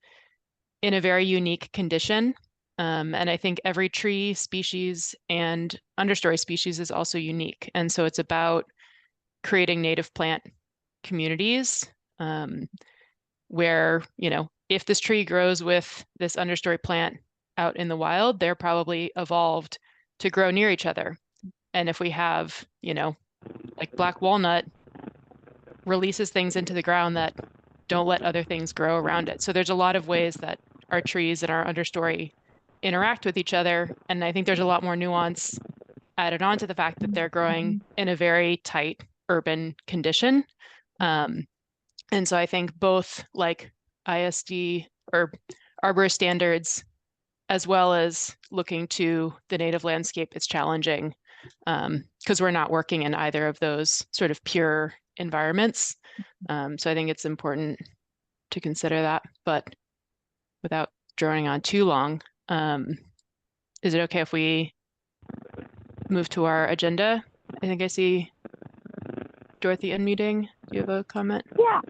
in a very unique condition. And I think every tree species and understory species is also unique. And so it's about creating native plant communities where, if this tree grows with this understory plant out in the wild, they're probably evolved to grow near each other. And if we have, like black walnut releases things into the ground that don't let other things grow around it. So there's a lot of ways that our trees and our understory interact with each other. And I think there's a lot more nuance added on to the fact that they're growing in a very tight urban condition. And so I think both like ISD or arborist standards, as well as looking to the native landscape, is challenging because we're not working in either of those sort of pure environments. So I think it's important to consider that, but without droning on too long, is it okay if we move to our agenda? I think I see Dorothy unmuting. Do you have a comment? Yeah,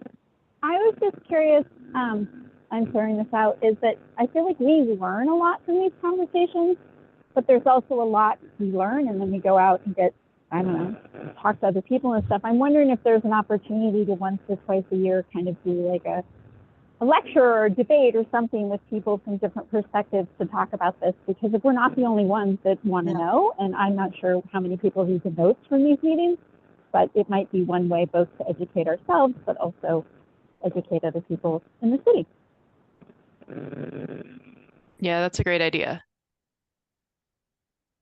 I was just curious, I'm throwing this out, is that I feel like we learn a lot from these conversations, but there's also a lot we learn and then we go out and get, I don't know, talk to other people and stuff. I'm wondering if there's an opportunity to once or twice a year kind of do like a lecture or a debate or something with people from different perspectives to talk about this, because if we're not the only ones that want to know, and I'm not sure how many people read the notes from these meetings, but it might be one way both to educate ourselves, but also educate other people in the city. Yeah, that's a great idea.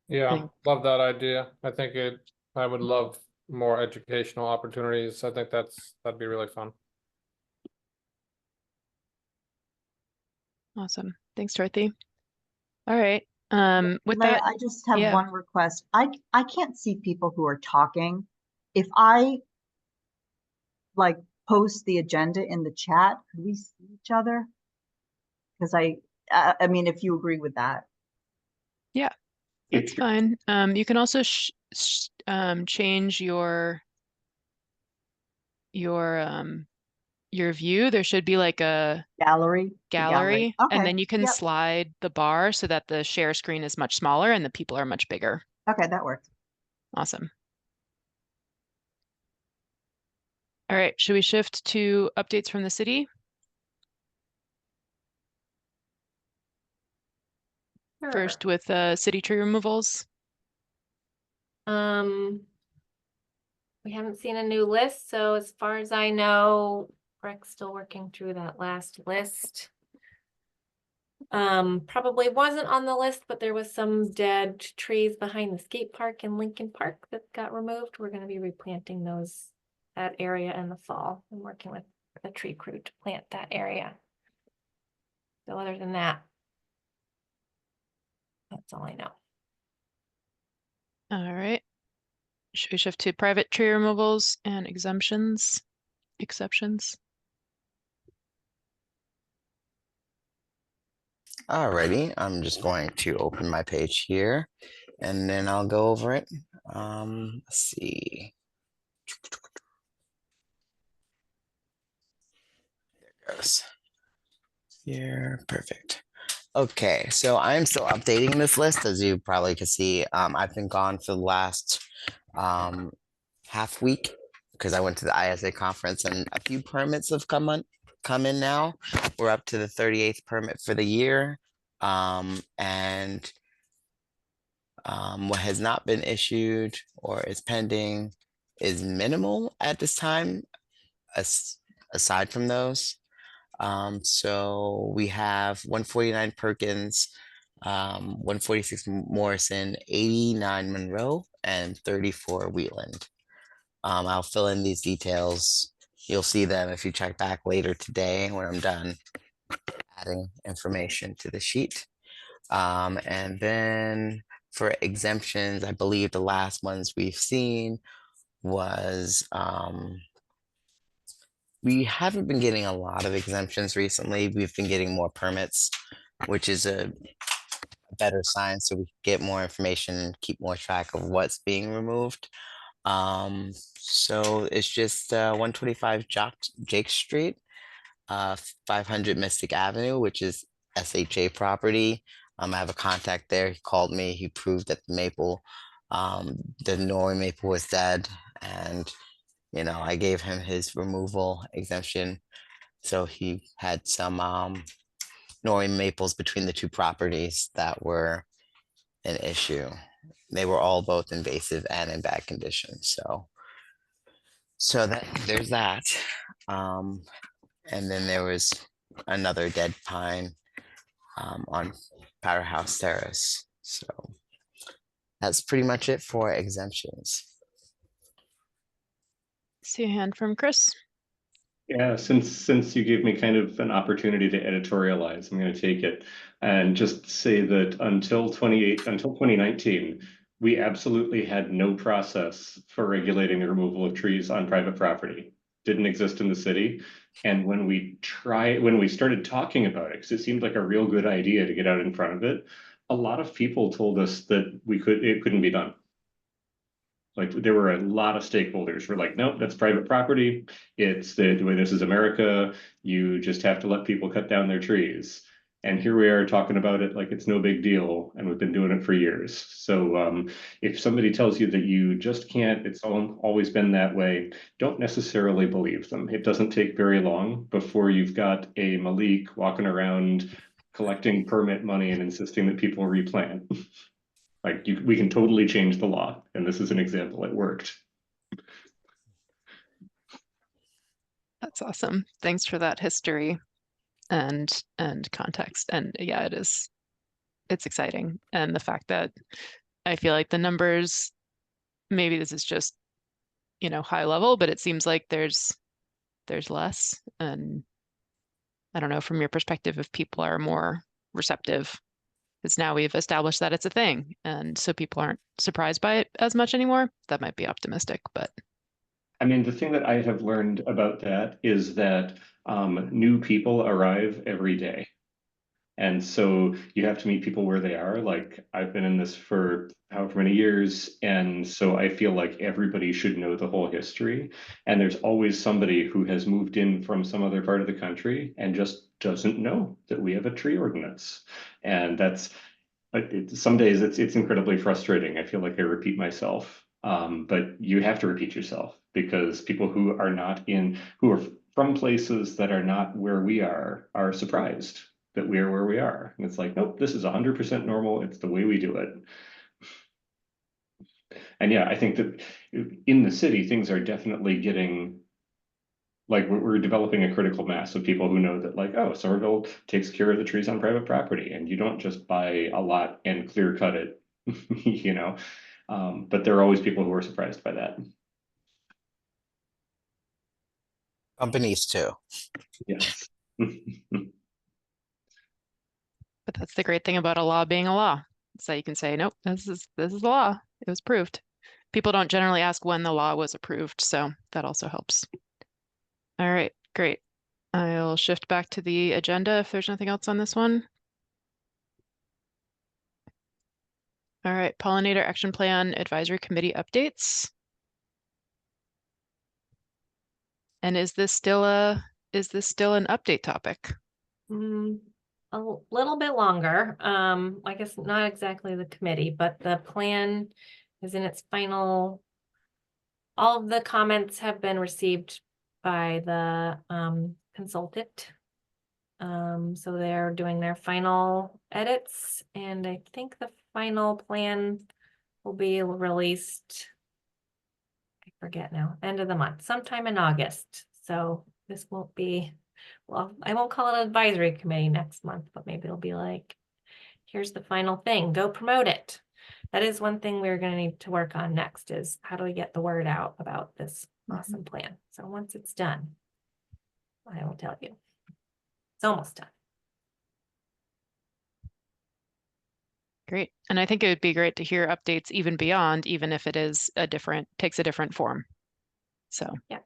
Yeah, love that idea. I would love more educational opportunities. I think that'd be really fun. Awesome. Thanks, Dorothy. All right. With Leah, that, I just have one request. I can't see people who are talking. If I like post the agenda in the chat, could we see each other? Because I mean, if you agree with that. Yeah, that's fine. You can also change your view. There should be like a gallery, and okay. then you can slide the bar so that the share screen is much smaller and the people are much bigger. Okay, that works. Awesome. All right, should we shift to updates from the city? First with city tree removals. We haven't seen a new list, so as far as I know, Breck's still working through that last list. Probably wasn't on the list, but there was some dead trees behind the skate park in Lincoln Park that got removed. We're gonna be replanting that area in the fall. I'm working with the tree crew to plant that area. So other than that, that's all I know. All right. Should we shift to private tree removals and exceptions? Alrighty, I'm just going to open my page here and then I'll go over it. Let's see. There it goes. Here, perfect. Okay, so I'm still updating this list, as you probably could see. I've been gone for the last half week because I went to the ISA conference, and a few permits have come in now. We're up to the 38th permit for the year, and what has not been issued or is pending is minimal at this time, aside from those. So we have 149 Perkins, 146 Morrison, 89 Monroe, and 34 Wheatland. I'll fill in these details. You'll see them if you check back later today when I'm done adding information to the sheet. And then for exemptions, I believe the last ones we've seen was we haven't been getting a lot of exemptions recently. We've been getting more permits, which is a better sign, so we can get more information and keep more track of what's being removed. So it's just 125 Jake Street, 500 Mystic Avenue, which is SHA property. I have a contact there. He called me. He proved that the Norway maple was dead, and I gave him his removal exemption. So he had some Norway maples between the two properties that were an issue. They were all both invasive and in bad condition. So there's that. And then there was another dead pine on Powerhouse Terrace. So that's pretty much it for exemptions. See a hand from Chris. Yeah, since you gave me kind of an opportunity to editorialize, I'm going to take it and just say that until 2019, we absolutely had no process for regulating the removal of trees on private property. Didn't exist in the city. And when we started talking about it, because it seemed like a real good idea to get out in front of it, a lot of people told us that it couldn't be done. Like there were a lot of stakeholders who were like, nope, that's private property. It's the way this is America. You just have to let people cut down their trees. And here we are talking about it like it's no big deal. And we've been doing it for years. So if somebody tells you that you just can't, it's always been that way, don't necessarily believe them. It doesn't take very long before you've got a Malik walking around collecting permit money and insisting that people replant. Like we can totally change the law, and this is an example. It worked. That's awesome. Thanks for that history and context. And yeah, it's exciting. And the fact that I feel like the numbers, maybe this is just, high level, but it seems like there's less. And I don't know, from your perspective, if people are more receptive, because now we've established that it's a thing. And so people aren't surprised by it as much anymore. That might be optimistic, but. I mean, the thing that I have learned about that is that new people arrive every day. And so you have to meet people where they are. Like I've been in this for however many years. And so I feel like everybody should know the whole history. And there's always somebody who has moved in from some other part of the country and just doesn't know that we have a tree ordinance. And that's, some days it's incredibly frustrating. I feel like I repeat myself. But you have to repeat yourself because people who are from places that are not where we are surprised that we are where we are. And it's like, nope, this is 100% normal. It's the way we do it. And yeah, I think that in the city, things are definitely getting, like we're developing a critical mass of people who know that, like, oh, Somerville takes care of the trees on private property, and you don't just buy a lot and clear cut it, you know. But there are always people who are surprised by that. Companies too. Yes. But that's the great thing about a law being a law. So you can say, nope, this is the law. It was approved. People don't generally ask when the law was approved, so that also helps. All right, great. I'll shift back to the agenda if there's nothing else on this one. All right, Pollinator Action Plan Advisory Committee updates. And is this still an update topic? A little bit longer. I guess not exactly the committee, but the plan is in its final. All of the comments have been received by the consultant. So they're doing their final edits, and I think the final plan will be released, I forget now, end of the month, sometime in August. So this won't be, well, I won't call it advisory committee next month, but maybe it'll be like, here's the final thing, go promote it. That is one thing we're going to need to work on next, is how do we get the word out about this awesome plan? So once it's done, I will tell you. It's almost done. Great. And I think it would be great to hear updates even beyond, even if it is takes a different form. So yeah.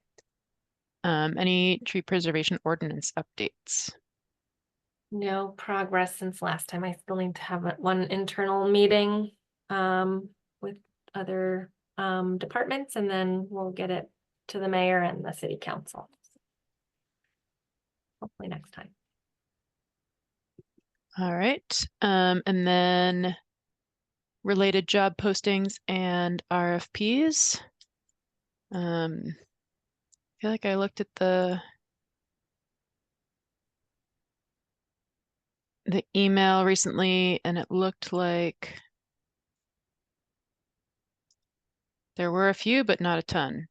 Any tree preservation ordinance updates? No progress since last time. I still need to have one internal meeting with other departments, and then we'll get it to the mayor and the city council. Hopefully next time. All right. And then related job postings and RFPs. I feel like I looked at the email recently, and it looked like there were a few, but not a ton.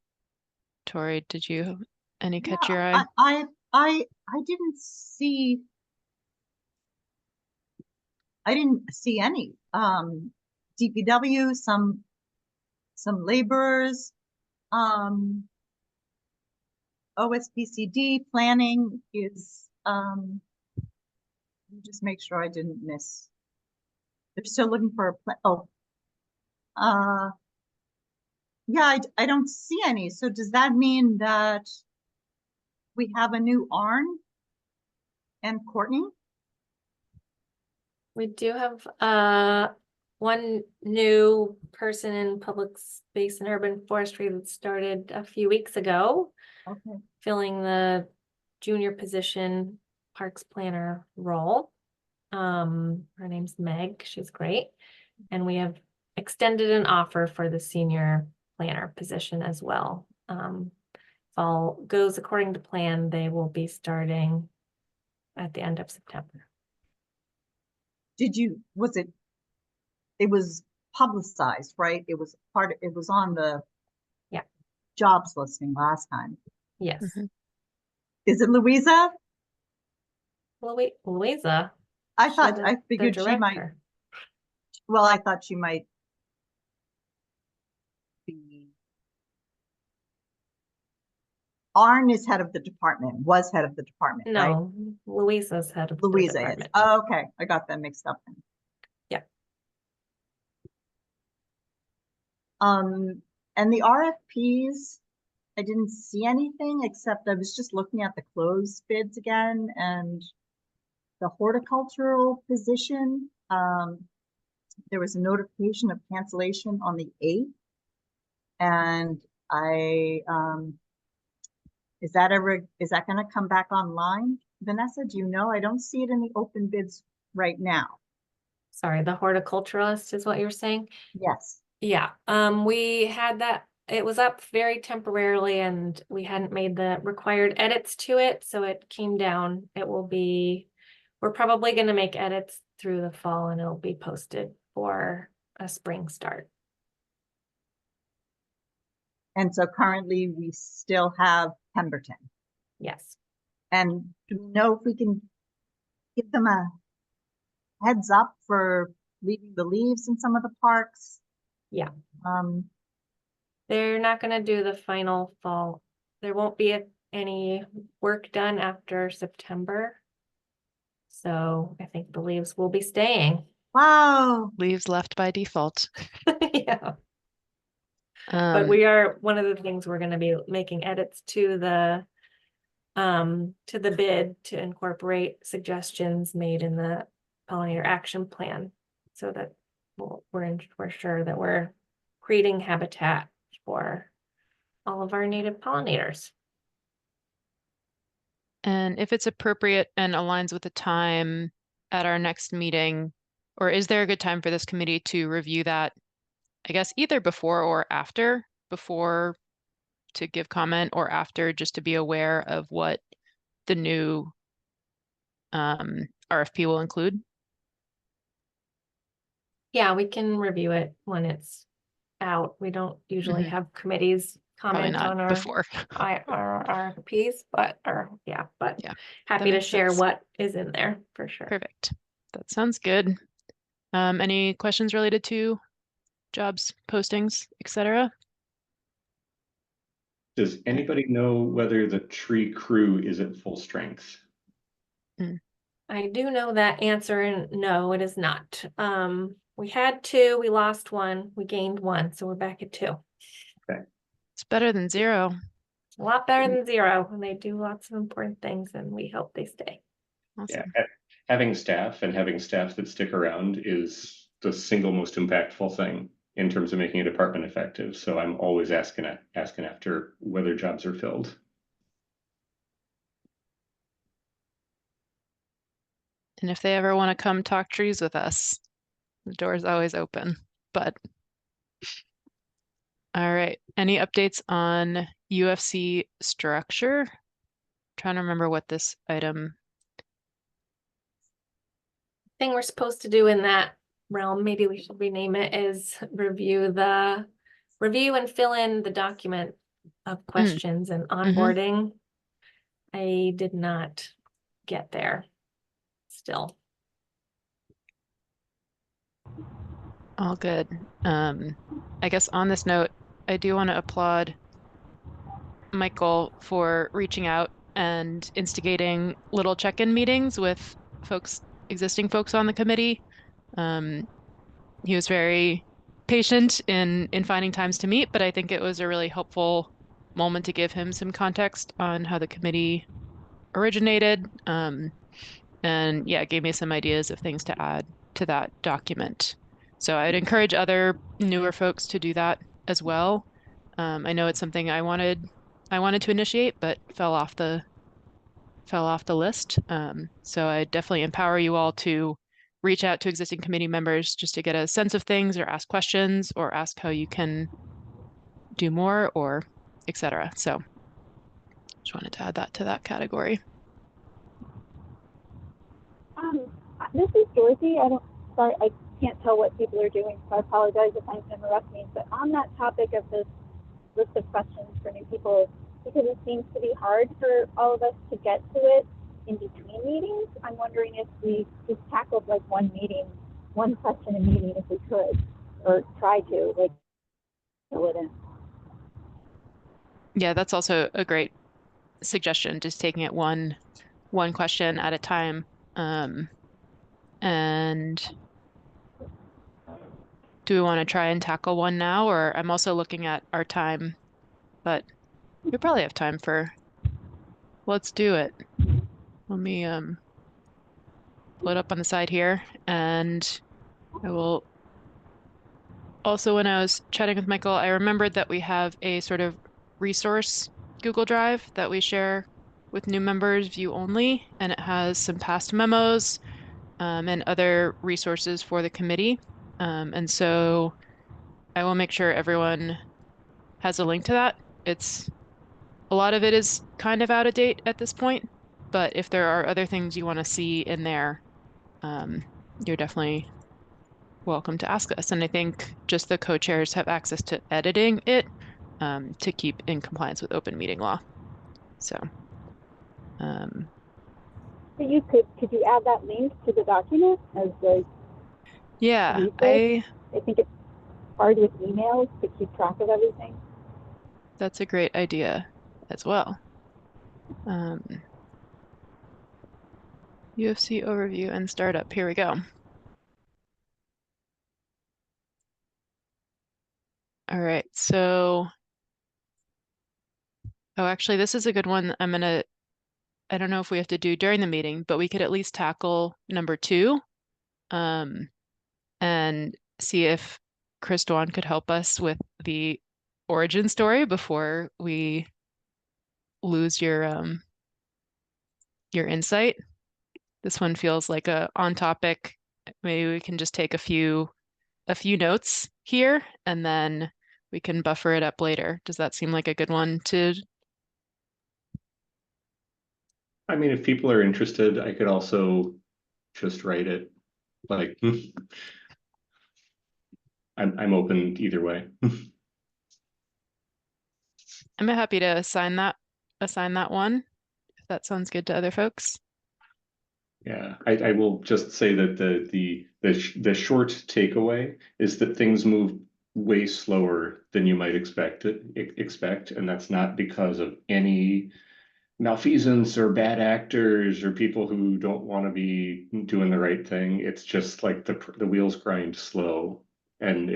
Tori, did you catch your eye? I didn't see. I didn't see any. DPW, some laborers, OSPCD planning is, just make sure I didn't miss. They're still looking for a plan. Oh, yeah, I don't see any. So does that mean that we have a new Arn and Courtney? We do have one new person in public space and urban forestry that started a few weeks ago. Okay. Filling the junior position parks planner role. Her name's Meg. She's great. And we have extended an offer for the senior planner position as well. If all goes according to plan, they will be starting at the end of September. It was publicized, right? It was on the jobs listing last time. Yes. Is it Louisa? Louisa. I figured she might. Well, I thought she might be. Arn is head of the department, was head of the department, no, right? Louisa's head of Louisa the department. Is. Oh, okay, I got that mixed up then. Yeah. And the RFPs, I didn't see anything except I was just looking at the closed bids again, and the horticultural position, there was a notification of cancellation on the 8th. And is that going to come back online? Vanessa, do you know? I don't see it in the open bids right now. Sorry, the horticulturalist is what you're saying? Yes. Yeah, we had that, it was up very temporarily and we hadn't made the required edits to it, so it came down. It will be we're probably gonna make edits through the fall and it'll be posted for a spring start. And so currently we still have Pemberton. Yes. And do we know if we can give them a heads up for leaving the leaves in some of the parks? Yeah. Um, They're not gonna do the final fall. There won't be any work done after September. So I think the leaves will be staying. wow. Leaves left by default. Yeah. But we are, one of the things we're gonna be making edits to the bid to incorporate suggestions made in the pollinator action plan, so that we're sure that we're creating habitat for all of our native pollinators. And if it's appropriate and aligns with the time at our next meeting, or is there a good time for this committee to review that, I guess either before or after, before to give comment or after, just to be aware of what the new RFP will include? Yeah, we can review it when it's out. We don't usually have committees Probably comment not on our before. our RFPs, but Yeah, happy that to makes share sense. what is in there for sure. Perfect. That sounds good. Any questions related to jobs, postings, etc.? Does anybody know whether the tree crew is at full strength? I do know that answer, and no, it is not. We had two, we lost one, we gained one, so we're back at two. Okay. It's better than zero. A lot better than zero, and they do lots of important things, and we hope they stay. Awesome. Yeah, having staff and having staff that stick around is the single most impactful thing in terms of making a department effective. So I'm always asking after whether jobs are filled. And if they ever want to come talk trees with us, the door is always open. But all right, any updates on UFC structure? Trying to remember what this item. Thing we're supposed to do in that realm, maybe we should rename it, is review and fill in the document of questions and onboarding. I did not get there still. All good. I guess on this note, I do want to applaud Michael for reaching out and instigating little check-in meetings with existing folks on the committee. He was very patient in finding times to meet, but I think it was a really helpful moment to give him some context on how the committee originated. And yeah, gave me some ideas of things to add to that document. So I'd encourage other newer folks to do that as well. I know it's something I wanted to initiate, but fell off the list. So I definitely empower you all to reach out to existing committee members just to get a sense of things or ask questions or ask how you can do more or etc. So just wanted to add that to that category. This is Dorothy. Sorry, I can't tell what people are doing, so I apologize if I'm interrupting. But on that topic of this list of questions for new people, because it seems to be hard for all of us to get to it in between meetings, I'm wondering if we just tackled like one question a meeting if we could, or try to like fill it in. Yeah, that's also a great suggestion, just taking it one question at a time. And do we want to try and tackle one now? Or I'm also looking at our time, but we probably have time for, let's do it. Let me pull it up on the side here. And I will also, when I was chatting with Michael, I remembered that we have a sort of resource Google Drive that we share with new members view only, and it has some past memos and other resources for the committee. And so I will make sure everyone has a link to that. A lot of it is kind of out of date at this point, but if there are other things you want to see in there, you're definitely welcome to ask us. And I think just the co-chairs have access to editing it to keep in compliance with open meeting law. So, So you could you add that link to the document as the yeah, resource? I think it's hard with emails to keep track of everything. That's a great idea as well. UFC overview and startup. Here we go. All right, so, oh, actually, this is a good one. I don't know if we have to do during the meeting, but we could at least tackle number 2 and see if Chris Dwan could help us with the origin story before we lose your insight. This one feels like a on topic. Maybe we can just take a few notes here and then we can buffer it up later. Does that seem like a good one to? I mean, if people are interested, I could also just write it. Like, I'm open either way. I'm happy to assign that one, if that sounds good to other folks. Yeah, I will just say that the short takeaway is that things move way slower than you might expect, and that's not because of any malfeasance or bad actors or people who don't want to be doing the right thing. It's just like the wheels grind slow. And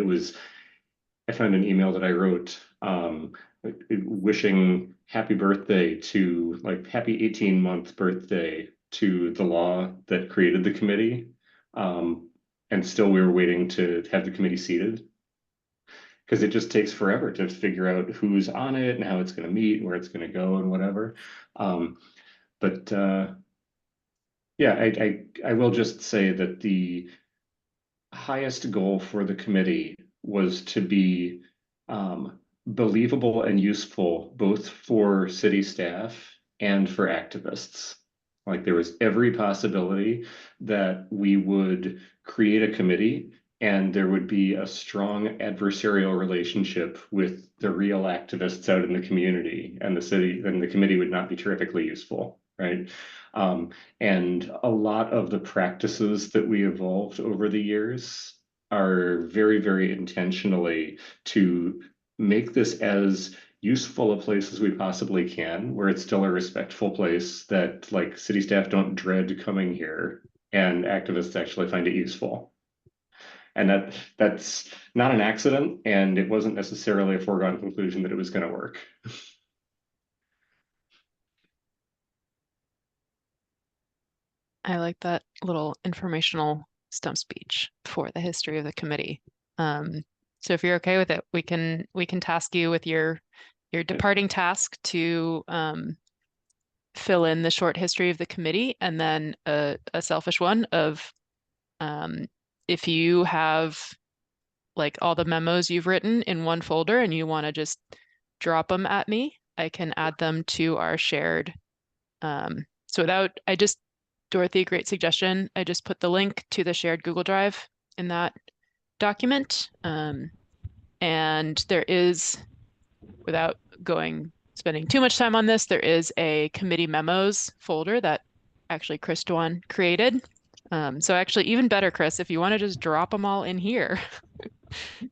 I found an email that I wrote wishing happy birthday to, like, happy 18-month birthday to the law that created the committee. And still we were waiting to have the committee seated because it just takes forever to figure out who's on it and how it's going to meet, where it's going to go and whatever. But yeah, I will just say that the highest goal for the committee was to be believable and useful both for city staff and for activists. Like, there was every possibility that we would create a committee and there would be a strong adversarial relationship with the real activists out in the community, and the city and the committee would not be terrifically useful, right? And a lot of the practices that we evolved over the years are very, very intentionally to make this as useful a place as we possibly can, where it's still a respectful place that, like, city staff don't dread coming here and activists actually find it useful. And that's not an accident, and it wasn't necessarily a foregone conclusion that it was going to work. I like that little informational stump speech for the history of the committee. So if you're okay with it, we can task you with your departing task to fill in the short history of the committee, and then a selfish one of if you have, like, all the memos you've written in one folder and you want to just drop them at me, I can add them to our shared. So Dorothy, great suggestion. I just put the link to the shared Google Drive in that document. And there is, without spending too much time on this, there is a committee memos folder that actually Chris Dwan created. So actually, even better, Chris, if you want to just drop them all in here,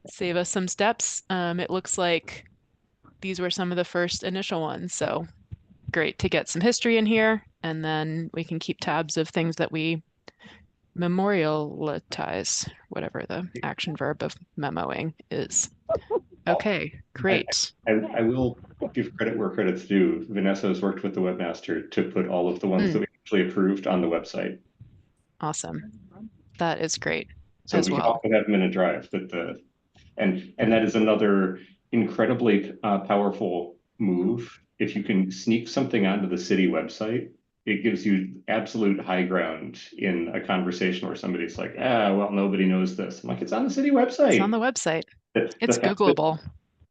save us some steps. It looks like these were some of the first initial ones. So great to get some history in here, and then we can keep tabs of things that we memorialize, whatever the action verb of memoing is. Okay, great. I will give credit where credit's due. Vanessa has worked with the webmaster to put all of the ones that we actually approved on the website. Awesome. That is great So as we well. can also have them in a drive, and that is another incredibly powerful move. If you can sneak something onto the city website, it gives you absolute high ground in a conversation where somebody's like, well, nobody knows this. I'm like, it's on the city website. It's on the website. It's Googleable.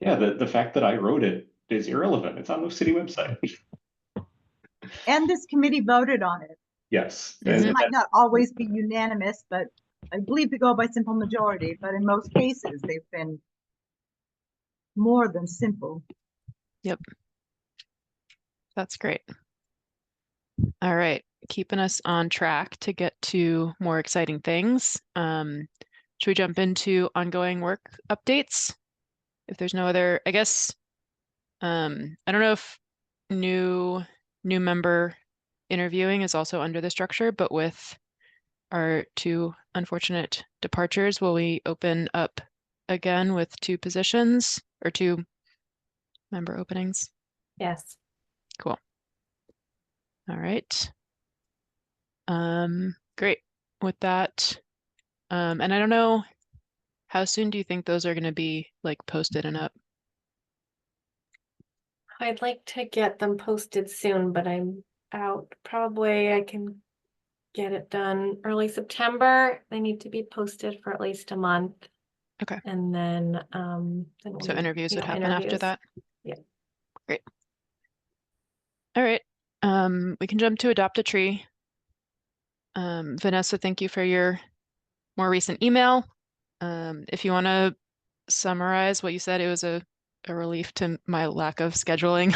Yeah, the fact that I wrote it is irrelevant. It's on the city website. And this committee voted on it. Yes. This And might not always be unanimous, but I believe they go by simple majority, but in most cases, they've been more than simple. Yep. That's great. All right, keeping us on track to get to more exciting things. Should we jump into ongoing work updates? If there's no other, I guess, I don't know if new member interviewing is also under the structure, but with our two unfortunate departures, will we open up again with two positions or two member openings? Yes. Cool. All right. Great. With that, and I don't know, how soon do you think those are going to be like posted and up? I'd like to get them posted soon, but I'm out. Probably I can get it done early September. They need to be posted for at least a month. Okay. And then So interviews would happen after that? Yeah. Great. All right. We can jump to Adopt a Tree. Vanessa, thank you for your more recent email. If you want to summarize what you said, it was a relief to my lack of scheduling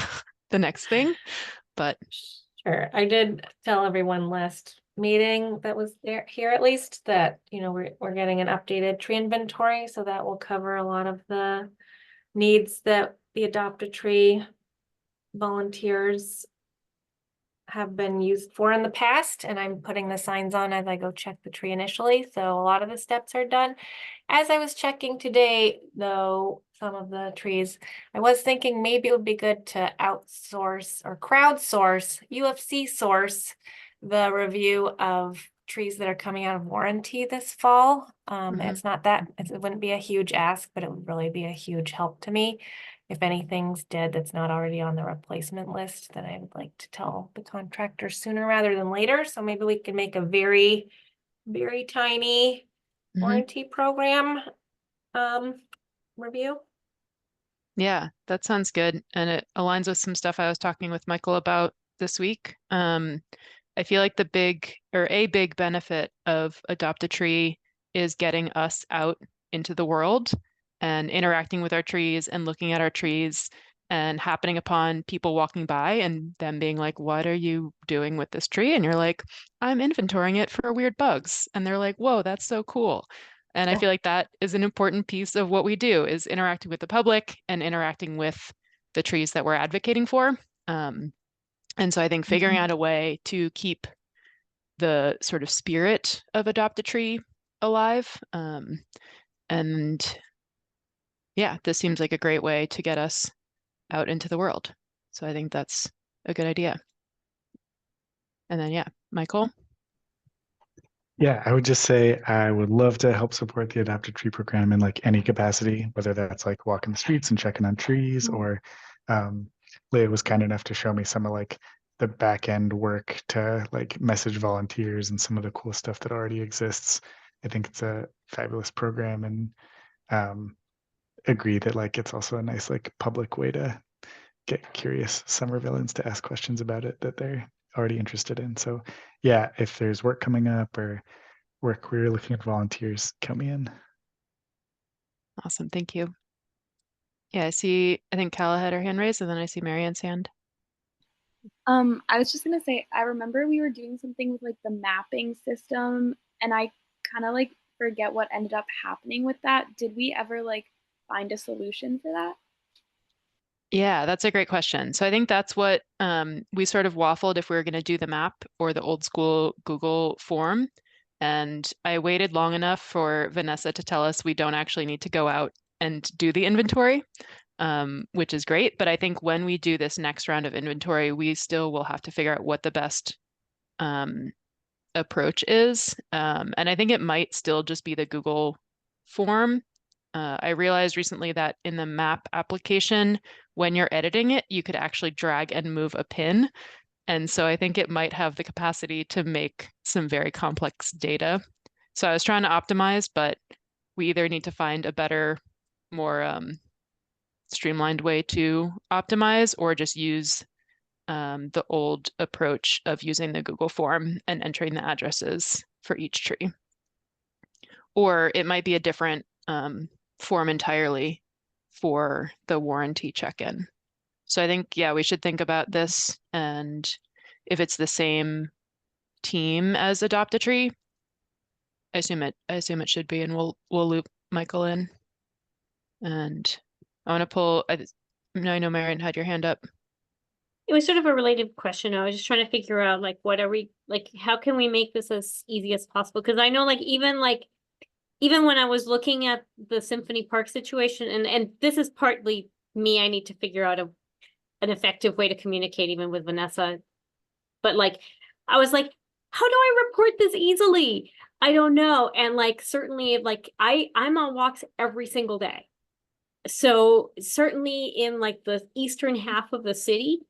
the next thing, but Sure. I did tell everyone last meeting that was here at least that, we're getting an updated tree inventory, so that will cover a lot of the needs that the Adopt a Tree volunteers have been used for in the past, and I'm putting the signs on as I go check the tree initially, so a lot of the steps are done. As I was checking today, though, some of the trees, I was thinking maybe it would be good to outsource or crowdsource, UFC source the review of trees that are coming out of warranty this fall. It's not that, it wouldn't be a huge ask, but it would really be a huge help to me. If anything's dead that's not already on the replacement list, then I would like to tell the contractor sooner rather than later. So maybe we can make a very, very tiny warranty program review. Yeah, that sounds good. And it aligns with some stuff I was talking with Michael about this week. I feel like a big benefit of Adopt a Tree is getting us out into the world and interacting with our trees and looking at our trees and happening upon people walking by and them being like, what are you doing with this tree? And you're like, I'm inventorying it for weird bugs. And they're like, whoa, that's so cool. And I feel like that is an important piece of what we do is interacting with the public and interacting with the trees that we're advocating for. And so I think figuring out a way to keep the sort of spirit of Adopt a Tree alive. And yeah, this seems like a great way to get us out into the world. So I think that's a good idea. And then, yeah, Michael? Yeah, I would just say I would love to help support the Adopt a Tree program in like any capacity, whether that's like walking the streets and checking on trees, or Leah was kind enough to show me some of like the back end work to like message volunteers and some of the cool stuff that already exists. I think it's a fabulous program, and agree that like it's also a nice like public way to get curious Somervilleans to ask questions about it that they're already interested in. So yeah, if there's work coming up or work we're looking at volunteers, count me in. Awesome, thank you. Yeah, I think Kala had her hand raised, and then I see Marianne's hand. I was just gonna say, I remember we were doing something with like the mapping system, and I kind of like forget what ended up happening with that. Did we ever like find a solution for that? Yeah, that's a great question. So I think that's what we sort of waffled if we were going to do the map or the old school Google form. And I waited long enough for Vanessa to tell us we don't actually need to go out and do the inventory, which is great. But I think when we do this next round of inventory, we still will have to figure out what the best approach is. And I think it might still just be the Google form. I realized recently that in the map application, when you're editing it, you could actually drag and move a pin. And so I think it might have the capacity to make some very complex data. So I was trying to optimize, but we either need to find a better, more streamlined way to optimize or just use the old approach of using the Google form and entering the addresses for each tree. Or it might be a different form entirely for the warranty check-in. So I think, yeah, we should think about this, and if it's the same team as Adopt a Tree, I assume it should be, and we'll loop Michael in. And I want to pull. I know Marion had your hand up. It was sort of a related question. I was just trying to figure out like what are we like, how can we make this as easy as possible? Because I know even when I was looking at the Symphony Park situation, and this is partly me, I need to figure out an effective way to communicate even with Vanessa. But like, I was like, how do I report this easily? I don't know. And like, certainly like I'm on walks every single day. So certainly in like the eastern half of the city,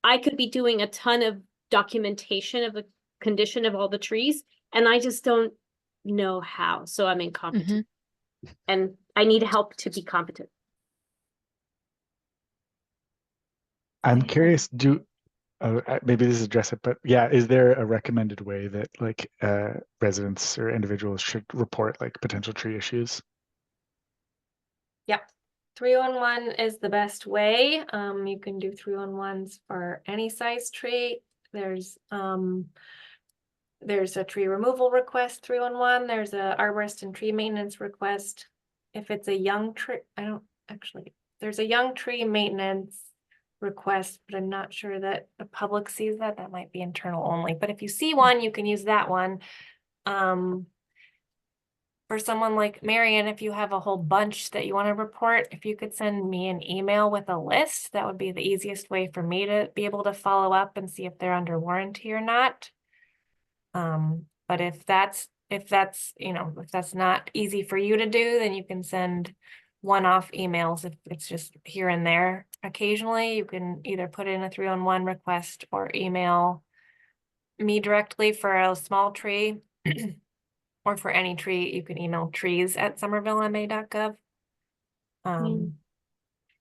I could be doing a ton of documentation of the condition of all the trees, and I just don't know how. So I'm incompetent. And I need help to be competent. I'm curious, maybe this is address it, but yeah, is there a recommended way that like residents or individuals should report like potential tree issues? Yep. 311 is the best way. You can do 311s for any size tree. There's a tree removal request 311. There's a arborist and tree maintenance request. If it's a young tree, there's a young tree maintenance request, but I'm not sure that the public sees that. That might be internal only. But if you see one, you can use that one. For someone like Marion, if you have a whole bunch that you want to report, if you could send me an email with a list, that would be the easiest way for me to be able to follow up and see if they're under warranty or not. But if that's not easy for you to do, then you can send one-off emails. If it's just here and there occasionally, you can either put in a 311 request or email me directly for a small tree. Or for any tree, you can email trees@somervillema.gov.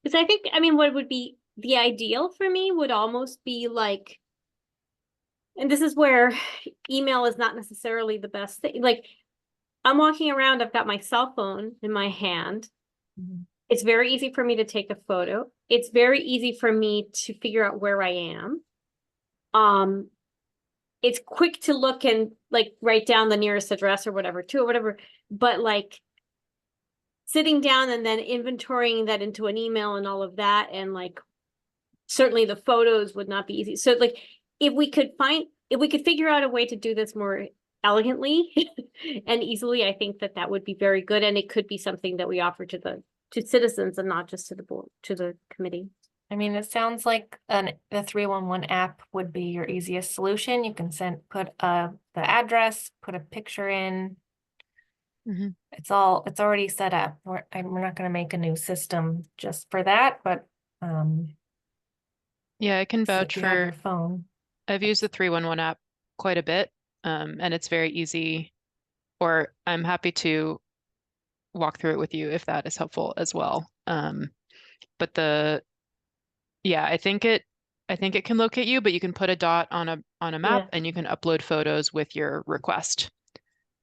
Because I think, what would be the ideal for me would almost be like, and this is where email is not necessarily the best thing. Like, I'm walking around, I've got my cell phone in my hand. It's very easy for me to take a photo. It's very easy for me to figure out where I am. It's quick to look and like write down the nearest address or whatever too, or whatever. But like sitting down and then inventorying that into an email and all of that, and like certainly the photos would not be easy. So like if we could figure out a way to do this more elegantly and easily, I think that would be very good. And it could be something that we offer to citizens and not just to the board, to the committee. I mean, it sounds like the 311 app would be your easiest solution. You can put the address, put a picture in. It's already set up. We're not going to make a new system just for that, but yeah, I can vouch so for your phone. I've used the 311 app quite a bit, and it's very easy. Or I'm happy to walk through it with you if that is helpful as well. But yeah, I think it can locate you, but you can put a dot on a map and you can upload photos with your request.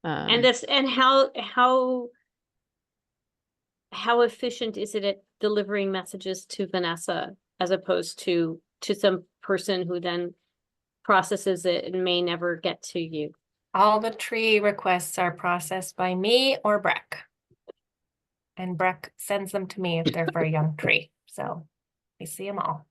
And how efficient is it at delivering messages to Vanessa as opposed to some person who then processes it and may never get to you? All the tree requests are processed by me or Breck. And Breck sends them to me if they're for a young tree. So we see them all.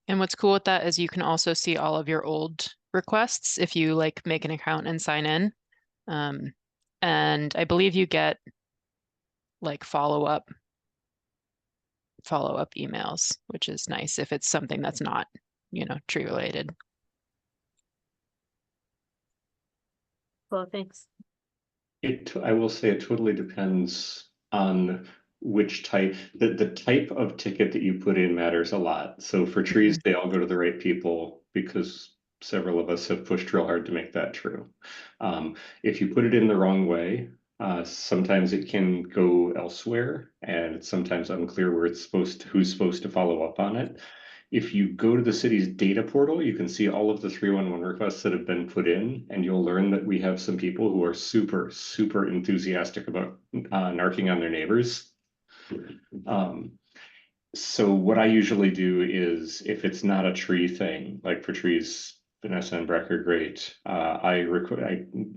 And what's cool with that is you can also see all of your old requests if you like make an account and sign in. And I believe you get like follow-up emails, which is nice if it's something that's not, tree related. Well, thanks. I will say it totally depends on which type. The type of ticket that you put in matters a lot. So for trees, they all go to the right people because several of us have pushed real hard to make that true. If you put it in the wrong way, Sometimes it can go elsewhere, and it's sometimes unclear where it's who's supposed to follow up on it. If you go to the city's data portal, you can see all of the 311 requests that have been put in, and you'll learn that we have some people who are super, super enthusiastic about narking on their neighbors. So what I usually do is, if it's not a tree thing, like for trees, Vanessa and Breck are great. I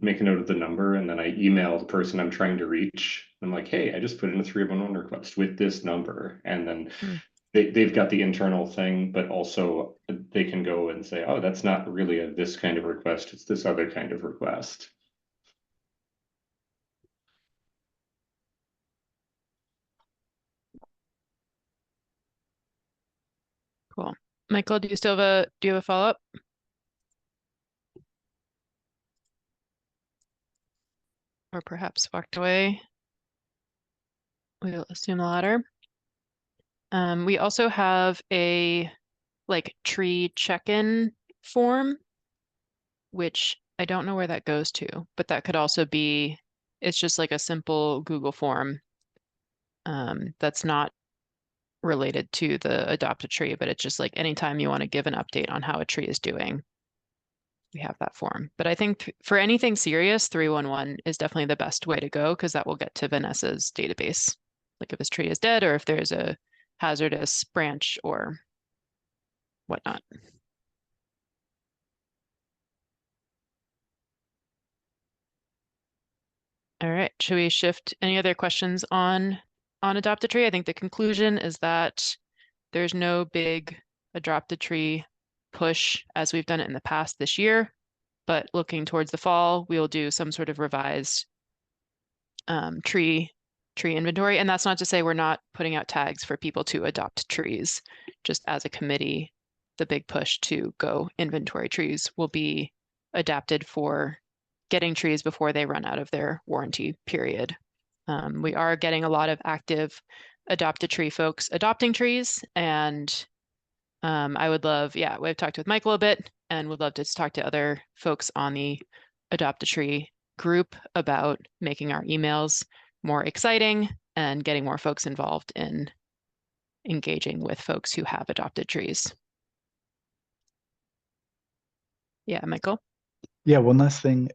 make a note of the number, and then I email the person I'm trying to reach. I'm like, hey, I just put in a 311 request with this number, and then they've got the internal thing, but also they can go and say, oh, that's not really this kind of request, it's this other kind of request. Cool. Michael, do you have a follow-up? Or perhaps walked away? We'll assume the latter. We also have a tree check-in form, which I don't know where that goes to, but that could also be, it's just like a simple Google form that's not related to the adopt a tree, but it's just like anytime you want to give an update on how a tree is doing, we have that form. But I think for anything serious, 311 is definitely the best way to go, because that will get to Vanessa's database. Like if his tree is dead or if there's a hazardous branch or whatnot. All right, should we shift? Any other questions on adopt a tree? I think the conclusion is that there's no big adopt a tree push as we've done it in the past this year, but looking towards the fall, we'll do some sort of revised tree inventory. And that's not to say we're not putting out tags for people to adopt trees. Just as a committee, the big push to go inventory trees will be adapted for getting trees before they run out of their warranty period. We are getting a lot of active adopt a tree folks adopting trees, and I would love, we've talked with Michael a bit and would love to talk to other folks on the adopt a tree group about making our emails more exciting and getting more folks involved in engaging with folks who have adopted trees. Yeah, Michael? Yeah, one last thing.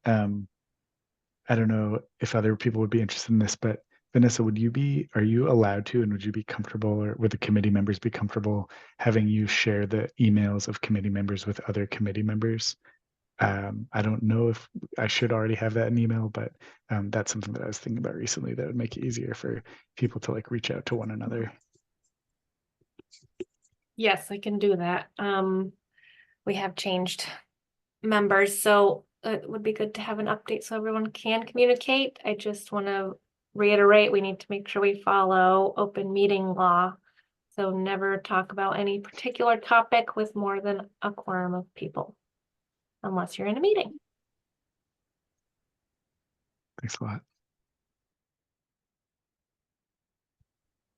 I don't know if other people would be interested in this, but Vanessa, are you allowed to, and would you be comfortable, or would the committee members be comfortable having you share the emails of committee members with other committee members? I don't know if I should already have that in email, but that's something that I was thinking about recently that would make it easier for people to reach out to one another. Yes, I can do that. We have changed members, so it would be good to have an update so everyone can communicate. I just want to reiterate, we need to make sure we follow open meeting law. So never talk about any particular topic with more than a quorum of people, unless you're in a meeting. Thanks a lot.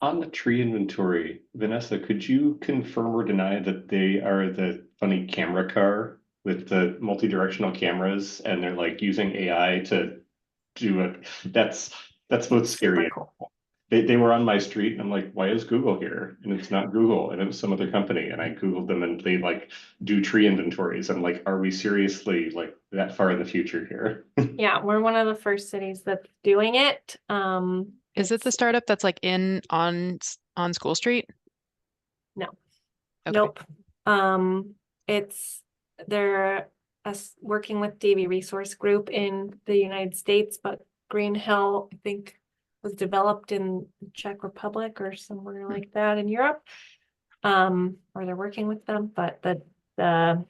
On the tree inventory, Vanessa, could you confirm or deny that they are the funny camera car with the multi-directional cameras, and they're using AI to do it? That's both scary. Super cool. They were on my street, and I'm like, why is Google here? And it's not Google, and it was some other company. And I Googled them, and they do tree inventories. I'm like, are we seriously that far in the future here? Yeah, we're one of the first cities that's doing it. Is it the startup that's on School Street? No. Okay. Nope. They're working with DV Resource Group in the United States, but Green Hill, I think, was developed in the Czech Republic or somewhere like that in Europe. Or they're working with them, but the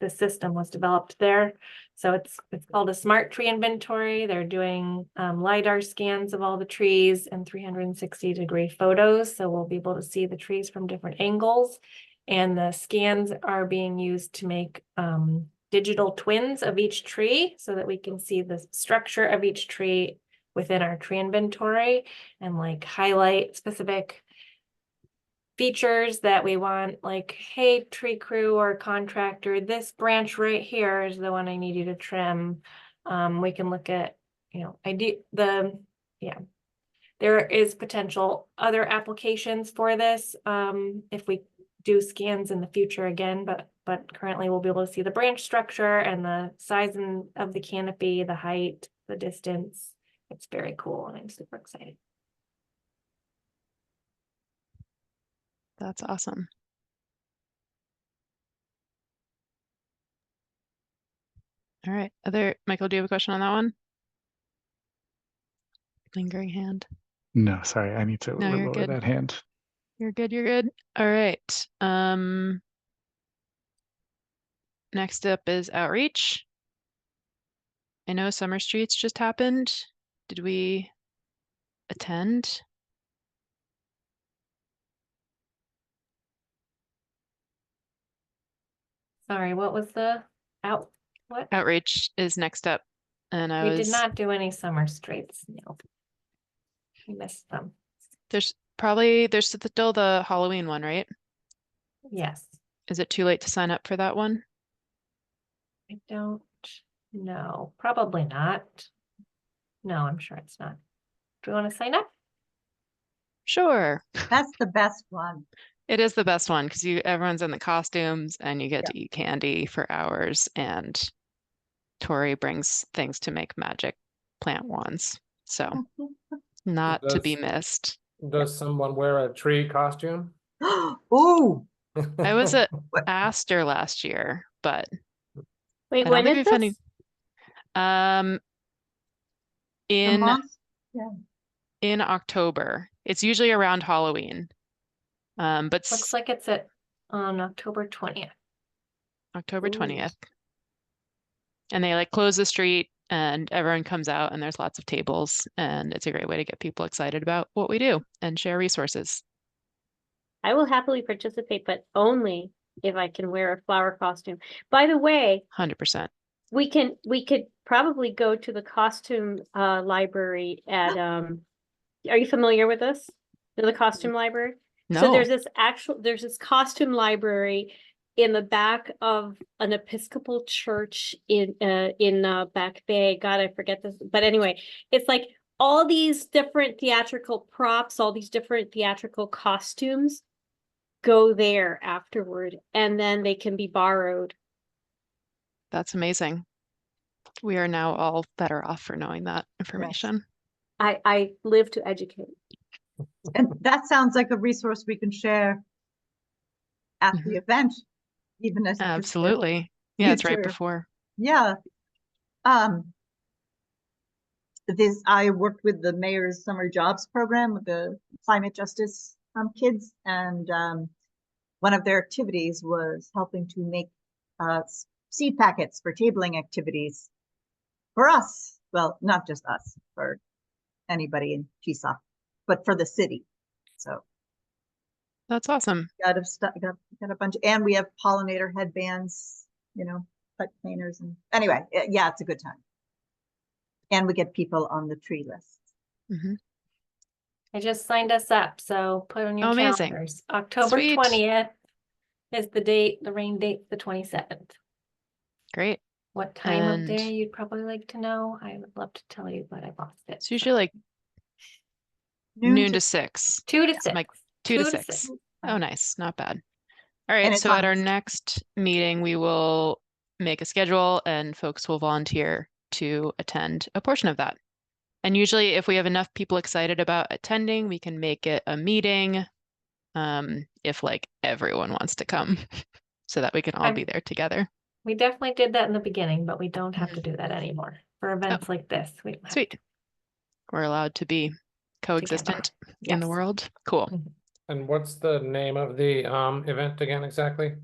system was developed there. So it's called a smart tree inventory. They're doing LiDAR scans of all the trees and 360-degree photos. So we'll be able to see the trees from different angles. And the scans are being used to make digital twins of each tree so that we can see the structure of each tree within our tree inventory and highlight specific features that we want, hey, tree crew or contractor, this branch right here is the one I need you to trim. We can look at yeah. There is potential other applications for this, if we do scans in the future again, but currently we'll be able to see the branch structure and the size of the canopy, the height, the distance. It's very cool and I'm super excited. That's awesome. All right. Michael, do you have a question on that one? Lingering hand. No, sorry, I need to No, you're lower good. that hand. You're good. You're good. All right. Next up is outreach. I know Summer Streets just happened. Did we attend? Sorry, what was what? Outreach is next up. And We did not do any summer streets. No. We missed them. There's still the Halloween one, right? Yes. Is it too late to sign up for that one? I don't know. Probably not. No, I'm sure it's not. Do you want to sign up? Sure. That's the best one. It is the best one because everyone's in the costumes and you get to eat candy for hours, and Tori brings things to make magic plant wands. So not to be missed. Does someone wear a tree costume? Ooh. I was at Astor last year, but Wait, I don't when think is we've this? In October. It's usually around Halloween. But looks like it's on October 20th. October 20th. And they close the street and everyone comes out and there's lots of tables, and it's a great way to get people excited about what we do and share resources. I will happily participate, but only if I can wear a flower costume. By the way, 100%. we could probably go to the costume library at are you familiar with this? The costume library? So No. there's this costume library in the back of an Episcopal church in Back Bay. God, I forget this. But anyway, it's like all these different theatrical props, all these different theatrical costumes go there afterward, and then they can be borrowed. That's amazing. We are now all better off for knowing that information. I live to educate. And that sounds like a resource we can share at the event, even as absolutely. Yeah, it's right before. Yeah. I worked with the mayor's summer jobs program with the climate justice kids, and one of their activities was helping to make seed packets for tabling activities for us. Well, not just us, for anybody in Chesapeake, but for the city. So that's awesome. Got a bunch, and we have pollinator headbands, pet cleaners, and anyway, yeah, it's a good time. And we get people on the tree list. Mm-hmm. I just signed us up, so put on your calendars. October 20th is the date. The rain date, the 27th. Great. What time of day you'd probably like to know? I would love to tell you, but I lost it. It's usually noon to 6. 2 to 6. 2 to 6. Oh, nice. Not bad. All right. So at our next meeting, we will make a schedule and folks will volunteer to attend a portion of that. And usually if we have enough people excited about attending, we can make it a meeting if everyone wants to come so that we can all be there together. We definitely did that in the beginning, but we don't have to do that anymore for events like this. Sweet. We're allowed to be coexistent in the world. Cool. And what's the name of the event again exactly?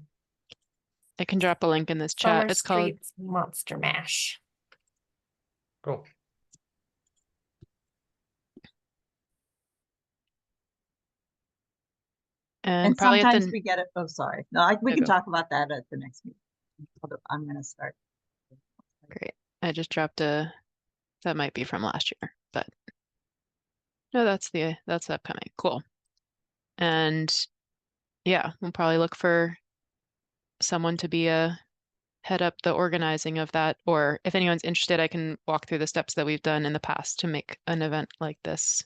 I can drop a link in this chat. Summer It's called Streets Monster Mash. Cool. And sometimes we get it. Oh, sorry. No, we can talk about that at the next meeting. I'm going to start. Great. I just dropped that might be from last year, but no, that's upcoming. Cool. And yeah, we'll probably look for someone to be a head up the organizing of that, or if anyone's interested, I can walk through the steps that we've done in the past to make an event like this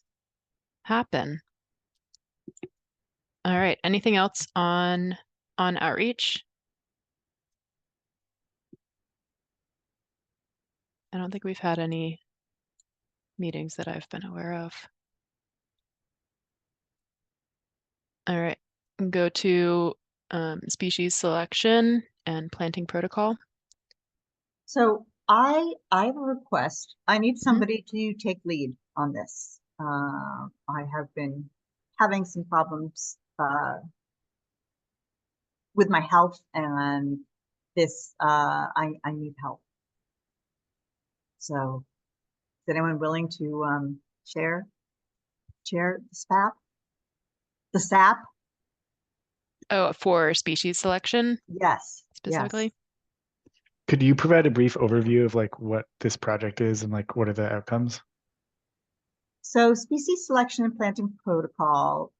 happen. All right, anything else on outreach? I don't think we've had any meetings that I've been aware of. All right, go to species selection and planting protocol. So I have a request. I need Mm-hmm. somebody to take lead on this. I have been having some problems with my health, and this I need help. So is anyone willing to share the SAP? The SAP? Oh, for species selection Yes. specifically? Yes. Could you provide a brief overview of like what this project is and like what are the outcomes? So species selection and planting protocol,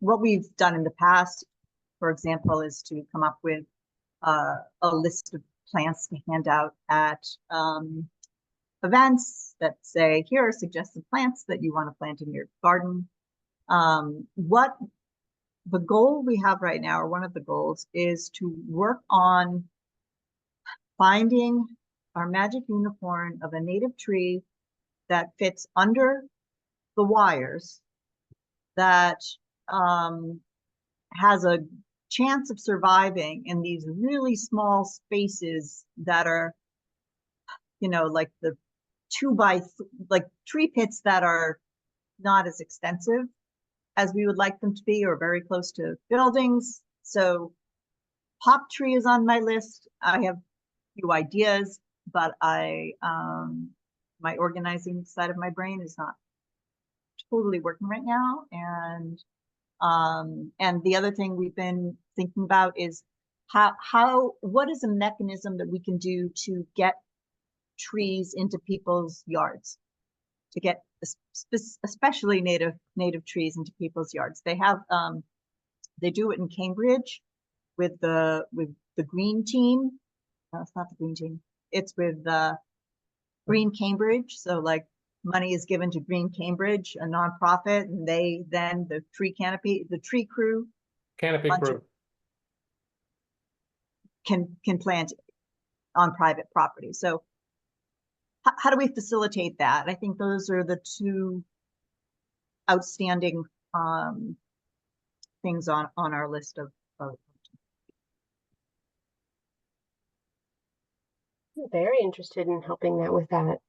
what we've done in the past, for example, is to come up with a list of plants to hand out at events that say, here are suggested plants that you want to plant in your garden. What the goal we have right now, or one of the goals, is to work on finding our magic unicorn of a native tree that fits under the wires, that has a chance of surviving in these really small spaces that are, you know, like the like tree pits that are not as extensive as we would like them to be, or very close to buildings. So pop tree is on my list. I have a few ideas, but my organizing side of my brain is not totally working right now. And the other thing we've been thinking about is what is a mechanism that we can do to get trees into people's yards, to get especially native trees into people's yards. They have they do it in Cambridge with the green team. No, it's not the green team. It's with Green Cambridge. So like money is given to Green Cambridge, a nonprofit, and they then the tree crew can plant on private property. So how do we facilitate that? I think those are the two outstanding things on our list of Very interested in helping that with that.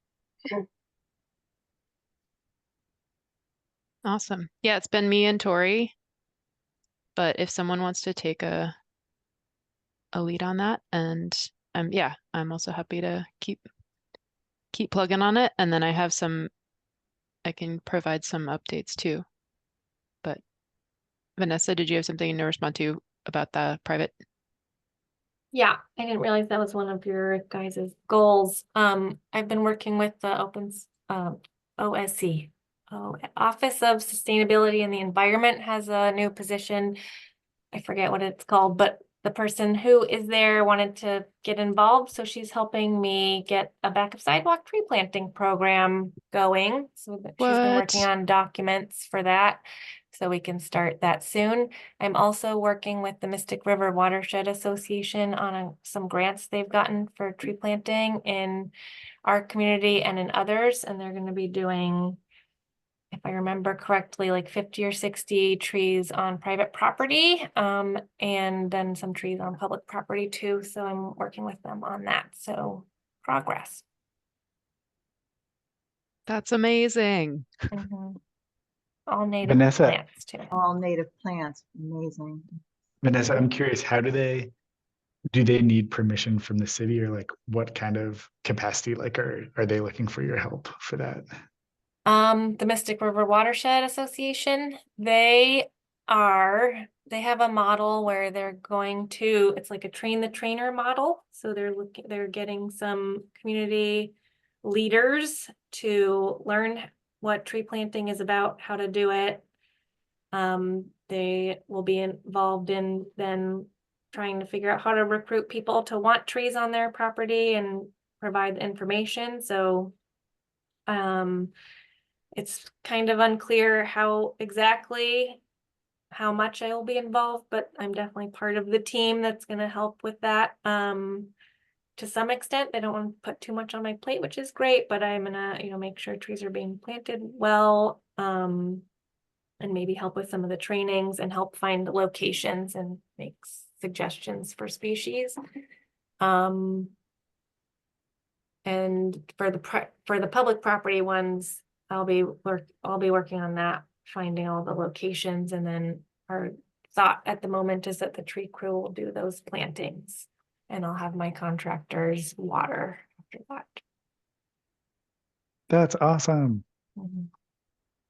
Awesome. Yeah, it's been me and Tori, but if someone wants to take a lead on that, and yeah, I'm also happy to keep plugging on it, and then I can provide some updates too. But Vanessa, did you have something to respond to about the private? Yeah, I didn't realize that was one of your guys' goals. I've been working with the OSC. Office of Sustainability and the Environment has a new position. I forget what it's called, but the person who is there wanted to get involved. So she's helping me get a back of sidewalk tree planting program going. So she's been working on documents for that, so we can start that soon. I'm also working with the Mystic River Watershed Association on some grants they've gotten for tree planting in our community and in others. And they're going to be doing, if I remember correctly, like 50 or 60 trees on private property, and then some trees on public property too. So I'm working with them on that. So progress. That's amazing. All native Vanessa, plants too. All native plants. Amazing. Vanessa, I'm curious, how do they need permission from the city, or like what kind of capacity like are they looking for your help for that? The Mystic River Watershed Association, they have a model where they're going to, it's like a train the trainer model. So they're getting some community leaders to learn what tree planting is about, how to do it. They will be involved in then trying to figure out how to recruit people to want trees on their property and provide the information. So it's kind of unclear how much I will be involved, but I'm definitely part of the team that's going to help with that. To some extent, I don't want to put too much on my plate, which is great, but I'm gonna, make sure trees are being planted well, and maybe help with some of the trainings and help find locations and make suggestions for species. And for the public property ones, I'll be working on that, finding all the locations, and then our thought at the moment is that the tree crew will do those plantings, and I'll have my contractors water after that. That's awesome.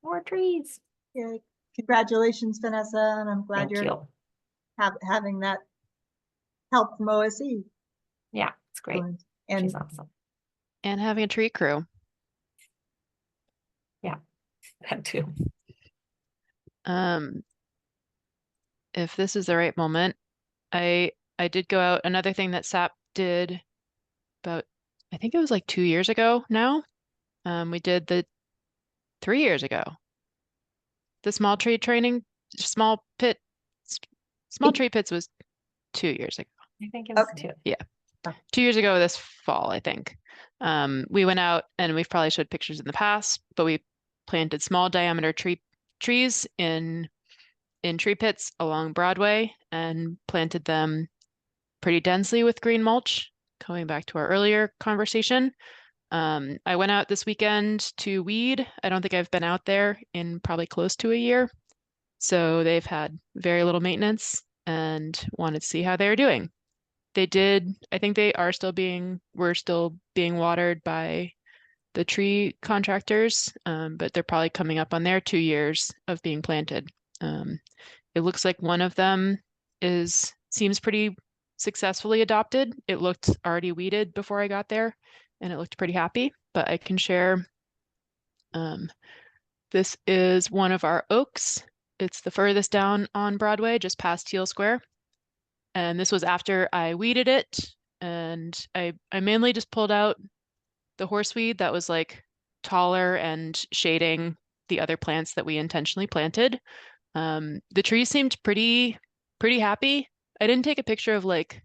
More trees. Yeah, congratulations, Vanessa, and I'm glad Thank you. having that help from OSE. Yeah, it's great. And she's awesome. And having a tree crew. Yeah, that too. If this is the right moment, I did go out. Another thing that SAP did about, I think it was like 2 years ago now. We did the 3 years ago. The small tree training, small tree pits was 2 years ago. I think it was Okay. 2. Yeah. 2 years ago this fall, I think. We went out, and we've probably showed pictures in the past, but we planted small diameter trees in tree pits along Broadway and planted them pretty densely with green mulch, coming back to our earlier conversation. I went out this weekend to weed. I don't think I've been out there in probably close to a year. So they've had very little maintenance and wanted to see how they're doing. They did, I think they are were still being watered by the tree contractors, but they're probably coming up on their 2 years of being planted. It looks like one of them seems pretty successfully adopted. It looked already weeded before I got there, and it looked pretty happy, but I can share. This is one of our oaks. It's the furthest down on Broadway, just past Teal Square. And this was after I weeded it, and I mainly just pulled out the horseweed that was like taller and shading the other plants that we intentionally planted. The tree seemed pretty happy. I didn't take a picture of like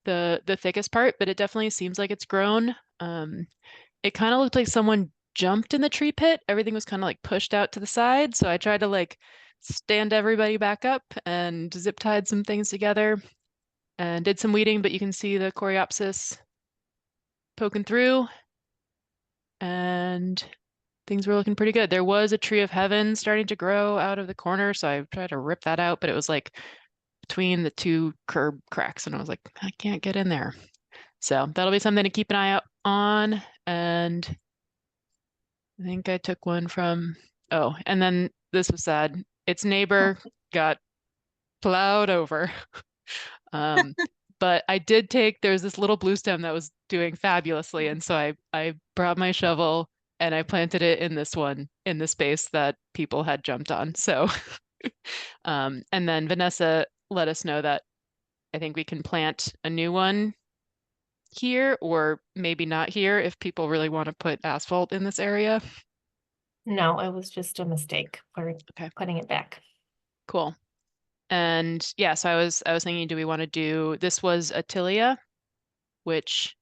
the thickest part, but it definitely seems like it's grown. It kind of looked like someone jumped in the tree pit. Everything was kind of like pushed out to the side. So I tried to like stand everybody back up and zip tied some things together and did some weeding, but you can see the coreopsis poking through, and things were looking pretty good. There was a tree of heaven starting to grow out of the corner, so I tried to rip that out, but it was like between the 2 curb cracks, and I was like, I can't get in there. So that'll be something to keep an eye out on. And I think I took one from, oh, and then this was sad. Its neighbor got plowed over. But I did there's this little blue stem that was doing fabulously. And so I brought my shovel and I planted it in the space that people had jumped on. So, and then Vanessa let us know that I think we can plant a new one here, or maybe not here if people really want to put asphalt in this area. No, it was just a mistake. We're putting it back. Cool. And yeah, so I was thinking, do we want to do, this was Atilia, which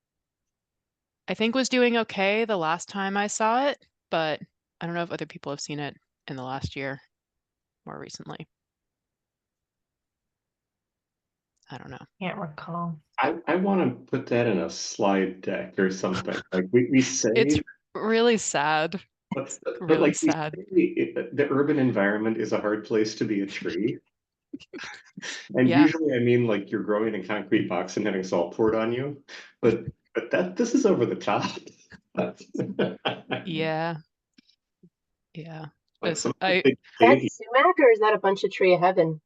I think was doing okay the last time I saw it, but I don't know if other people have seen it in the last year more recently. I don't know. Can't recall. I want to put that in a slide deck or something. Like we say It's really sad. but Really like sad. The urban environment is a hard place to be a tree. And Yeah. usually I mean like you're growing in a concrete box and having salt poured on you. But this is over the top. Yeah. Yeah. Like This, some I big That's sumac, or is that a bunch of tree of heaven?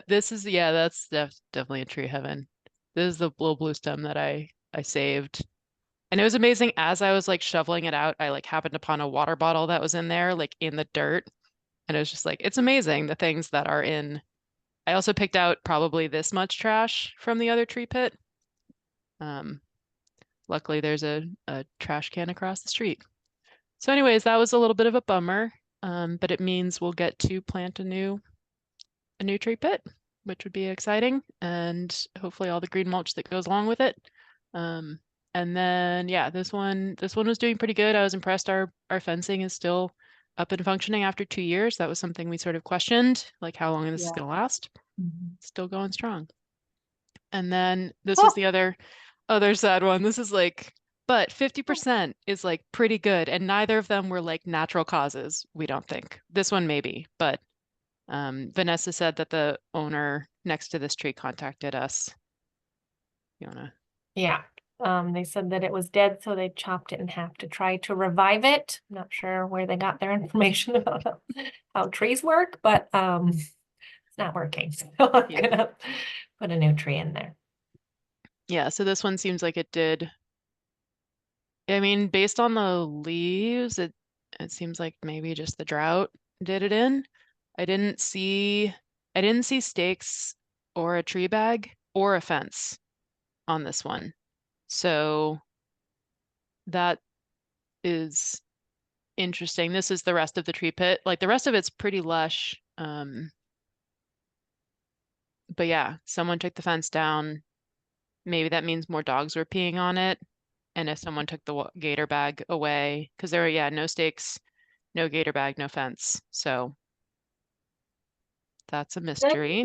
this is, yeah, that's definitely a tree heaven. This is the little blue stem that I saved. And it was amazing, as I was like shoveling it out, I like happened upon a water bottle that was in there, like in the dirt. And it was just like, it's amazing the things that are in I also picked out probably this much trash from the other tree pit. Luckily there's a trash can across the street. So anyways, that was a little bit of a bummer, but it means we'll get to plant a new tree pit, which would be exciting, and hopefully all the green mulch that goes along with it. And then yeah, this one was doing pretty good. I was impressed. Our fencing is still up and functioning after 2 years. That was something we sort of questioned, like how long is this gonna last? Still going strong. And then this was the other sad one. This is like, but 50% is like pretty good, and neither of them were like natural causes, we don't think. This one maybe, but Vanessa said that the owner next to this tree contacted us. You wanna? Yeah. They said that it was dead, so they chopped it in half to try to revive it. I'm not sure where they got their information about how trees work, but it's not working. So I'm gonna put a new tree in there. Yeah, so this one seems like it did. I mean, based on the leaves, it seems like maybe just the drought did it in. I didn't see stakes or a tree bag or a fence on this one. So that is interesting. This is the rest of the tree pit. Like the rest of it's pretty lush. But yeah, someone took the fence down. Maybe that means more dogs were peeing on it. And if someone took the gator bag away, because there were, yeah, no stakes, no gator bag, no fence. So that's a mystery.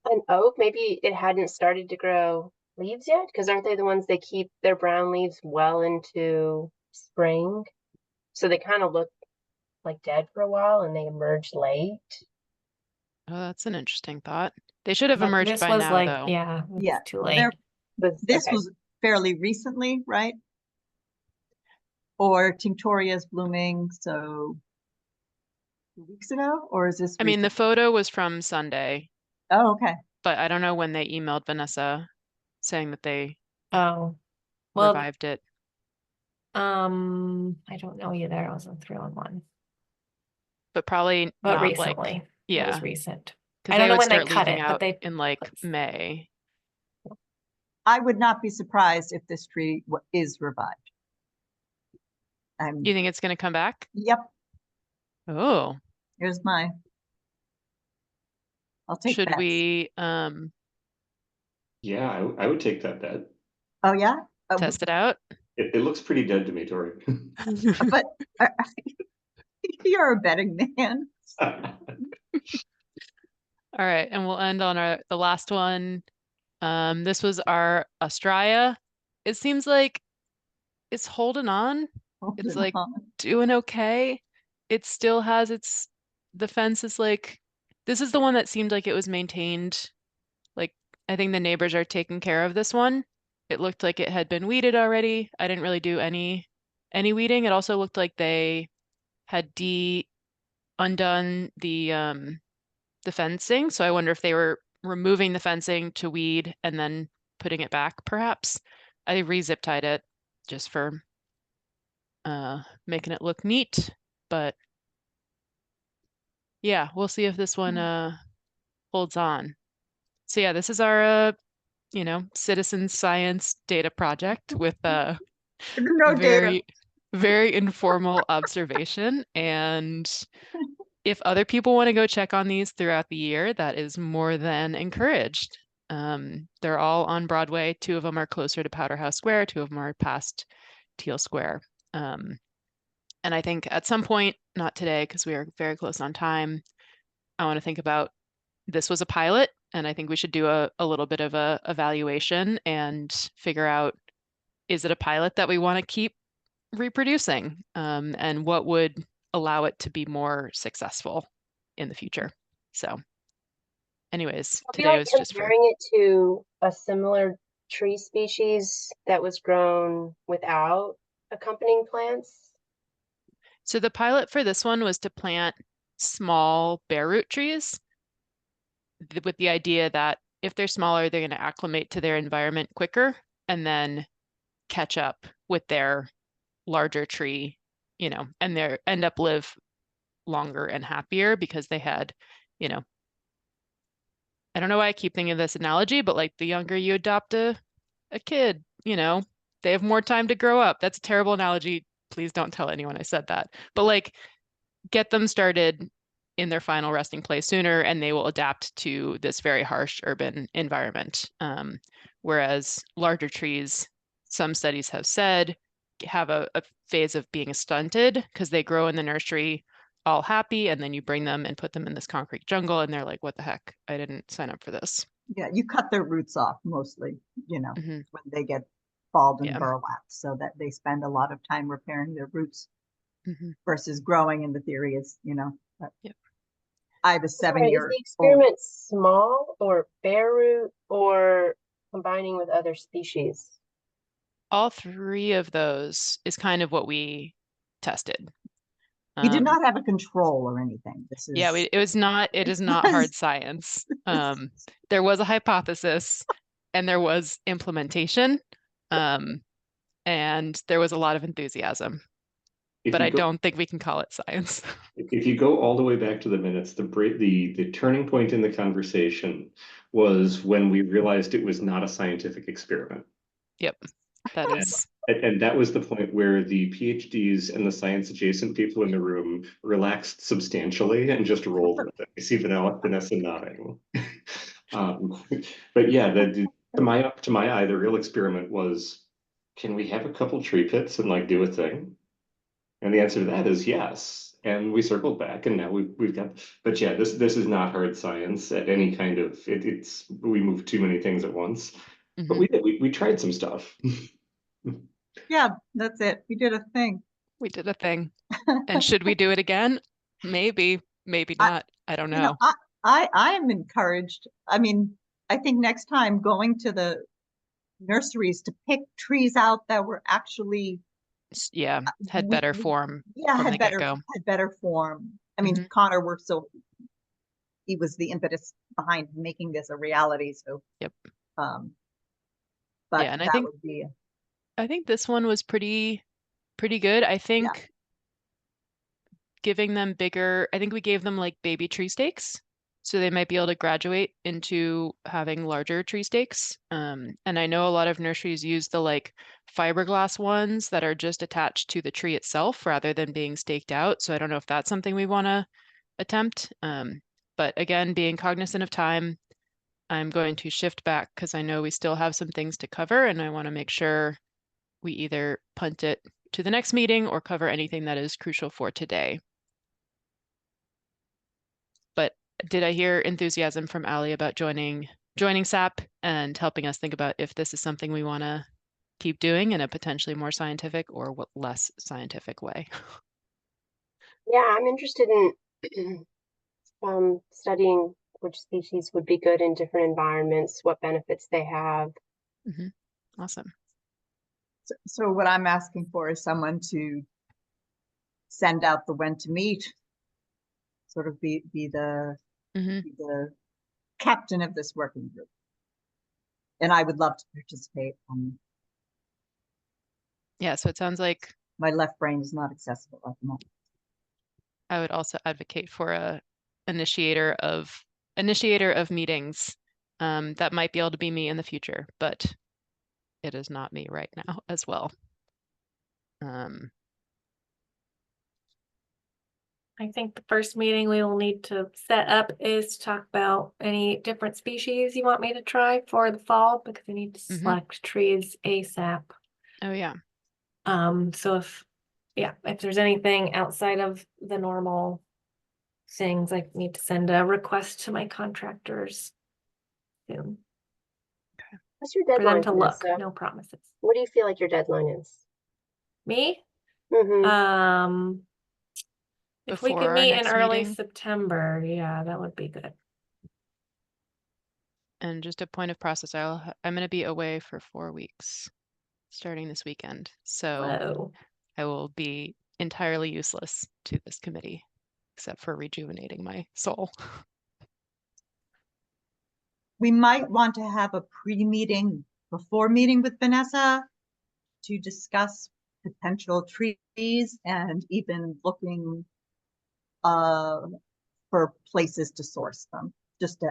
An oak, maybe it hadn't started to grow leaves yet, because aren't they the ones that keep their brown leaves well into spring? So they kind of look like dead for a while and they emerge late. Oh, that's an interesting thought. They should have But emerged this by was now, like, though. yeah, Yeah, it's too late. This was fairly recently, right? Or Tinctoria's blooming, so 2 weeks ago, or is this I mean, the recent? photo was from Sunday, Oh, okay. but I don't know when they emailed Vanessa saying that they Oh, well, revived it. I don't know either. I wasn't 3-on-1. But probably But not recently. like, It yeah. was recent. Because I they don't know would when they start cut leaking it, but out they in like May. I would not be surprised if this tree is revived. You think it's going to come back? Yep. Oh. Here's my. I'll take Should bets. we Yeah, I would take that bet. Oh yeah? Test it out? It looks pretty dead to me, Tori. But you're a betting man. All right, and we'll end on the last one. This was our Australia. It seems like it's holding on. It's like doing okay. It still has the fence is like, this is the one that seemed like it was maintained. Like, I think the neighbors are taking care of this one. It looked like it had been weeded already. I didn't really do any weeding. It also looked like they had undone the fencing. So I wonder if they were removing the fencing to weed and then putting it back, perhaps. I re-zip tied it just for making it look neat. But yeah, we'll see if this one holds on. So yeah, this is our citizen science data project with no very, data. very informal observation. And if other people want to go check on these throughout the year, that is more than encouraged. They're all on Broadway. 2 of them are closer to Powderhouse Square. 2 of them are past Teal Square. And I think at some point, not today, because we are very close on time, I want to think about this was a pilot, and I think we should do a little bit of a evaluation and figure out, is it a pilot that we want to keep reproducing, and what would allow it to be more successful in the future. So anyways, today was just for comparing it to a similar tree species that was grown without accompanying plants. So the pilot for this one was to plant small bare root trees with the idea that if they're smaller, they're going to acclimate to their environment quicker and then catch up with their larger tree, and they end up live longer and happier because they had, I don't know why I keep thinking of this analogy, but like the younger you adopt a kid, you know, they have more time to grow up. That's a terrible analogy. Please don't tell anyone I said that. But like get them started in their final resting place sooner and they will adapt to this very harsh urban environment. Whereas larger trees, some studies have said, have a phase of being stunted because they grow in the nursery all happy and then you bring them and put them in this concrete jungle and they're like, what the heck? I didn't sign up for this. Yeah, you cut their roots off mostly, you know, Mhm. when they get bald and Yeah. burlap, so that they spend a lot of time repairing their roots Mhm. versus growing. And the theory is, you know, Yep. I have a Right, is 7-year the experiment small or bare root or combining with other species? All three of those is kind of what we tested. You did not have a control or anything. This is Yeah, it is not hard science. There was a hypothesis and there was implementation, and there was a lot of enthusiasm, but I don't think we can call it science. If you go all the way back to the minutes, the turning point in the conversation was when we realized it was not a scientific experiment. Yep, that is. And that was the point where the PhDs and the science adjacent people in the room relaxed substantially and just rolled with it. I see Vanessa nodding. But yeah, to my eye, the real experiment was, can we have a couple tree pits and like do a thing? And the answer to that is yes. And we circled back, and now we've got. But yeah, this is not hard science at any kind of. It's we move too many things at once. But we tried some stuff. Yeah, that's it. We did a thing. We did a thing. And should we do it again? Maybe, maybe not. I don't know. You know, I am encouraged. I mean, I think next time going to the nurseries to pick trees out that were actually had better form. Yeah, from had the better get-go. had better form. I mean, Connor worked so he was the impetus behind making this a reality. So yep. But yeah, and that would be. I think this one was pretty good. I think giving them bigger, I think we gave them like baby tree stakes. So they might be able to graduate into having larger tree stakes. And I know a lot of nurseries use the like fiberglass ones that are just attached to the tree itself rather than being staked out. So I don't know if that's something we want to attempt. But again, being cognizant of time, I'm going to shift back because I know we still have some things to cover and I want to make sure we either punt it to the next meeting or cover anything that is crucial for today. But did I hear enthusiasm from Ali about joining SAP and helping us think about if this is something we want to keep doing in a potentially more scientific or less scientific way? Yeah, I'm interested in studying which species would be good in different environments, what benefits they have. Awesome. So what I'm asking for is someone to send out the when to meet, sort of be the captain of this working group. And I would love to participate. Yeah, so it sounds like my left brain is not accessible at the moment. I would also advocate for a initiator of meetings. That might be able to be me in the future, but it is not me right now as well. I think the first meeting we will need to set up is to talk about any different species you want me to try for the fall, because I need to select trees ASAP. Oh yeah. So if there's anything outside of the normal things, I need to send a request to my contractors soon. Okay. What's your deadline for them to look? Vanessa? No promises. What do you feel like your deadline is? Me? If we Before could our meet in next early meeting? September, yeah, that would be good. And just a point of process, I'm going to be away for 4 weeks starting this weekend. So I will be entirely useless to this committee, except for rejuvenating my soul. We might want to have a pre-meeting before meeting with Vanessa to discuss potential trees and even looking for places to source them, just to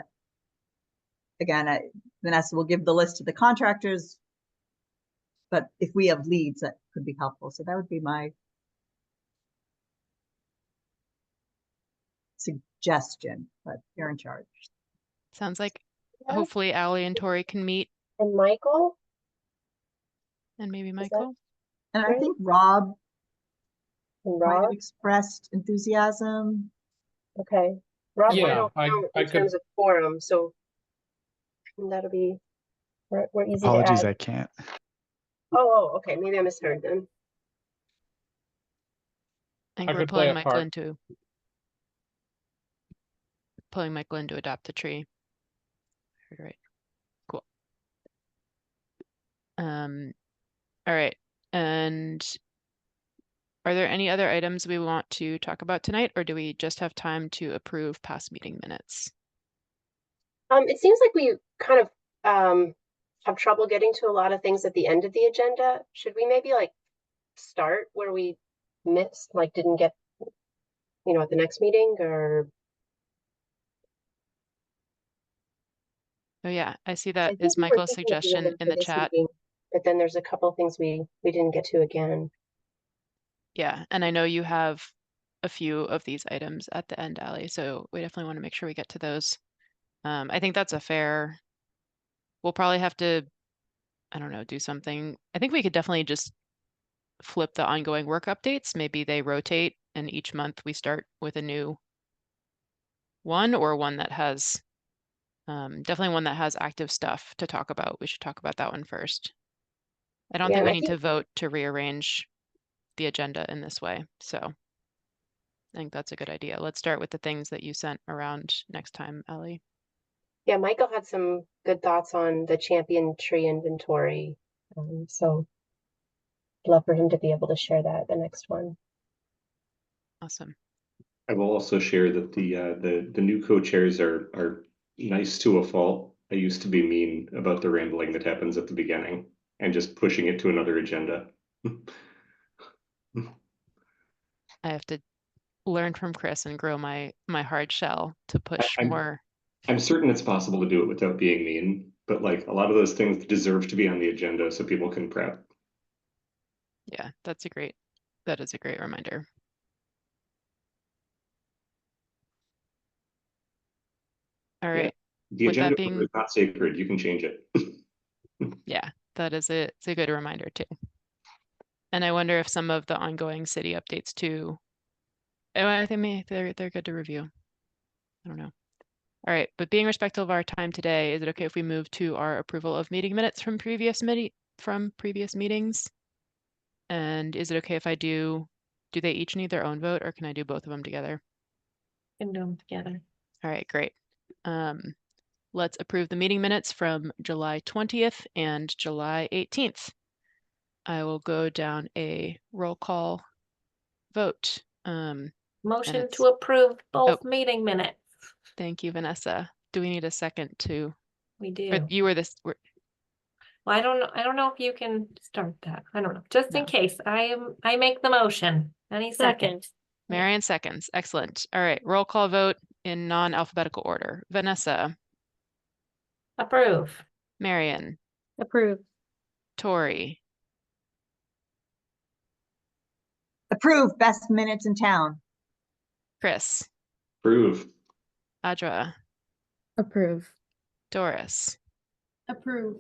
again, Vanessa will give the list of the contractors, but if we have leads, that could be helpful. So that would be my suggestion, but you're in charge. Sounds like Yeah. hopefully Allie and Tori can meet, And Michael? and maybe that- Michael. And I Right. think Rob And might have Rob? expressed enthusiasm. Okay. Rob, I Yeah, don't count I in could, terms of quorum, so that'll be, we're easy to Apologies, add. I can't. Oh, okay, maybe I misheard then. I think I we're could play pulling a Michael part. into adopt the tree. Heard right. Cool. All right. And are there any other items we want to talk about tonight, or do we just have time to approve past meeting minutes? It seems like we kind of have trouble getting to a lot of things at the end of the agenda. Should we maybe like start where we missed, like didn't get, at the next meeting, or? Oh yeah, I see I that think is we were Michael's thinking of doing suggestion them in for the this chat. meeting, but then there's a couple of things we didn't get to again. Yeah, and I know you have a few of these items at the end, Allie, so we definitely want to make sure we get to those. I think that's a fair, we'll probably have to, I don't know, do something. I think we could definitely just flip the ongoing work updates. Maybe they rotate and each month we start with a new one, or one that has, definitely one that has active stuff to talk about. We should talk about that one first. I don't Yeah, think and we I need think to vote to rearrange the agenda in this way. So I think that's a good idea. Let's start with the things that you sent around next time, Ellie. Yeah, Michael had some good thoughts on the champion tree inventory. So I'd love for him to be able to share that at the next one. Awesome. I will also share that the new co-chairs are nice to a fault. I used to be mean about the rambling that happens at the beginning and just pushing it to another agenda. I have to learn from Chris and grow my hard shell to push I'm more. I'm certain it's possible to do it without being mean, but like a lot of those things deserve to be on the agenda so people can prep. Yeah, that is a great reminder. All Yeah. right. The With that agenda being, is not sacred. You can change it. yeah, it's a good reminder too. And I wonder if some of the ongoing city updates too, I think they're good to review. I don't know. All right, but being respectful of our time today, is it okay if we move to our approval of meeting minutes from previous meetings? And is it okay if I do they each need their own vote, or can I do both of them together? Can do them together. All right, great. Let's approve the meeting minutes from July 20th and July 18th. I will go down a roll call vote. Motion to approve both Oh. meeting minutes. Thank you, Vanessa. Do we need a second to? We do. Or you were this. Well, I don't know if you can start that. I don't know. Just in No. case. I make the motion. Any second. Marianne seconds. Excellent. All right. Roll call vote in non-alphabetical order. Vanessa. Approve. Marianne. Approve. Tori. Approve, best minutes in town. Chris. Approve. Audra. Approve. Doris. Approve.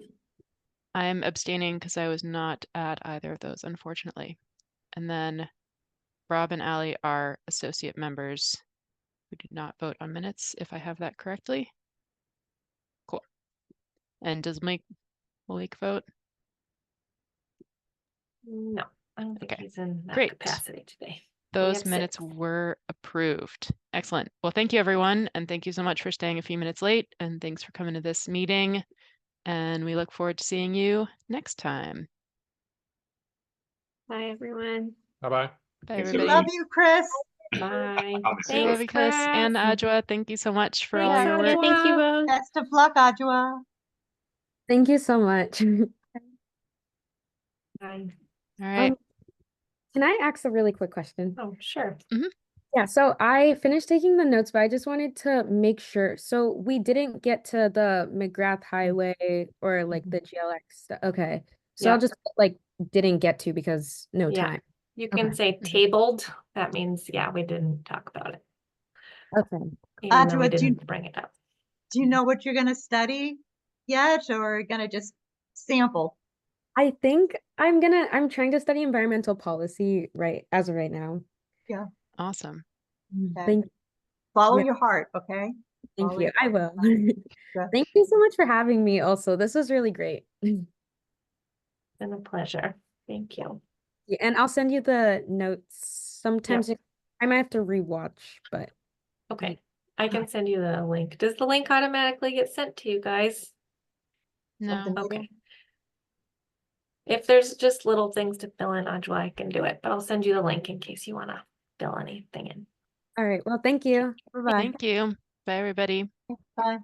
I am abstaining because I was not at either of those, unfortunately. And then Rob and Allie are associate members who did not vote on minutes, if I have that correctly. Cool. And does Malik vote? No, I don't think Okay. he's in that Great. capacity today. Those minutes were approved. Excellent. Well, thank you, everyone. And thank you so much for staying a few minutes late. And thanks for coming to this meeting. And we look forward to seeing you next time. Bye, everyone. Bye-bye. Bye, Thanks, everybody. Love you, Chris. Bye. We Thanks, love you, Chris. And Chris. Adjoa, thank you so much for all Thanks, your Yeah, work. thank you both. Best of luck, Adjoa. Thank you so much. Bye. All right. Can I ask a really quick question? Oh, sure. Yeah, so I finished taking the notes, but I just wanted to make sure. So we didn't get to the McGrath Highway or like the GLX stuff. Okay. So I'll Yeah. just like didn't get to because no Yeah. time. You can Okay. say tabled. That means, yeah, we didn't talk about it, Okay. even though we Audra, didn't bring it up. do you know what you're going to study yet, or going to just sample? I think I'm trying to study environmental policy as of right now. Yeah. Awesome. Okay. Thank Follow yeah. your heart, okay? Thank Follow you. your I heart. will. Yeah. Thank you so much for having me also. This was really great. Been a pleasure. Thank you. Yeah, and I'll send you the notes. Sometimes I might have to rewatch, but Okay. I can send you the link. Does the link automatically get sent to you guys? No. Okay. If there's just little things to fill in, Audra, I can do it, but I'll send you the link in case you want to fill anything in. all right. Well, thank you. Bye-bye. Thank you. Bye, everybody. Bye.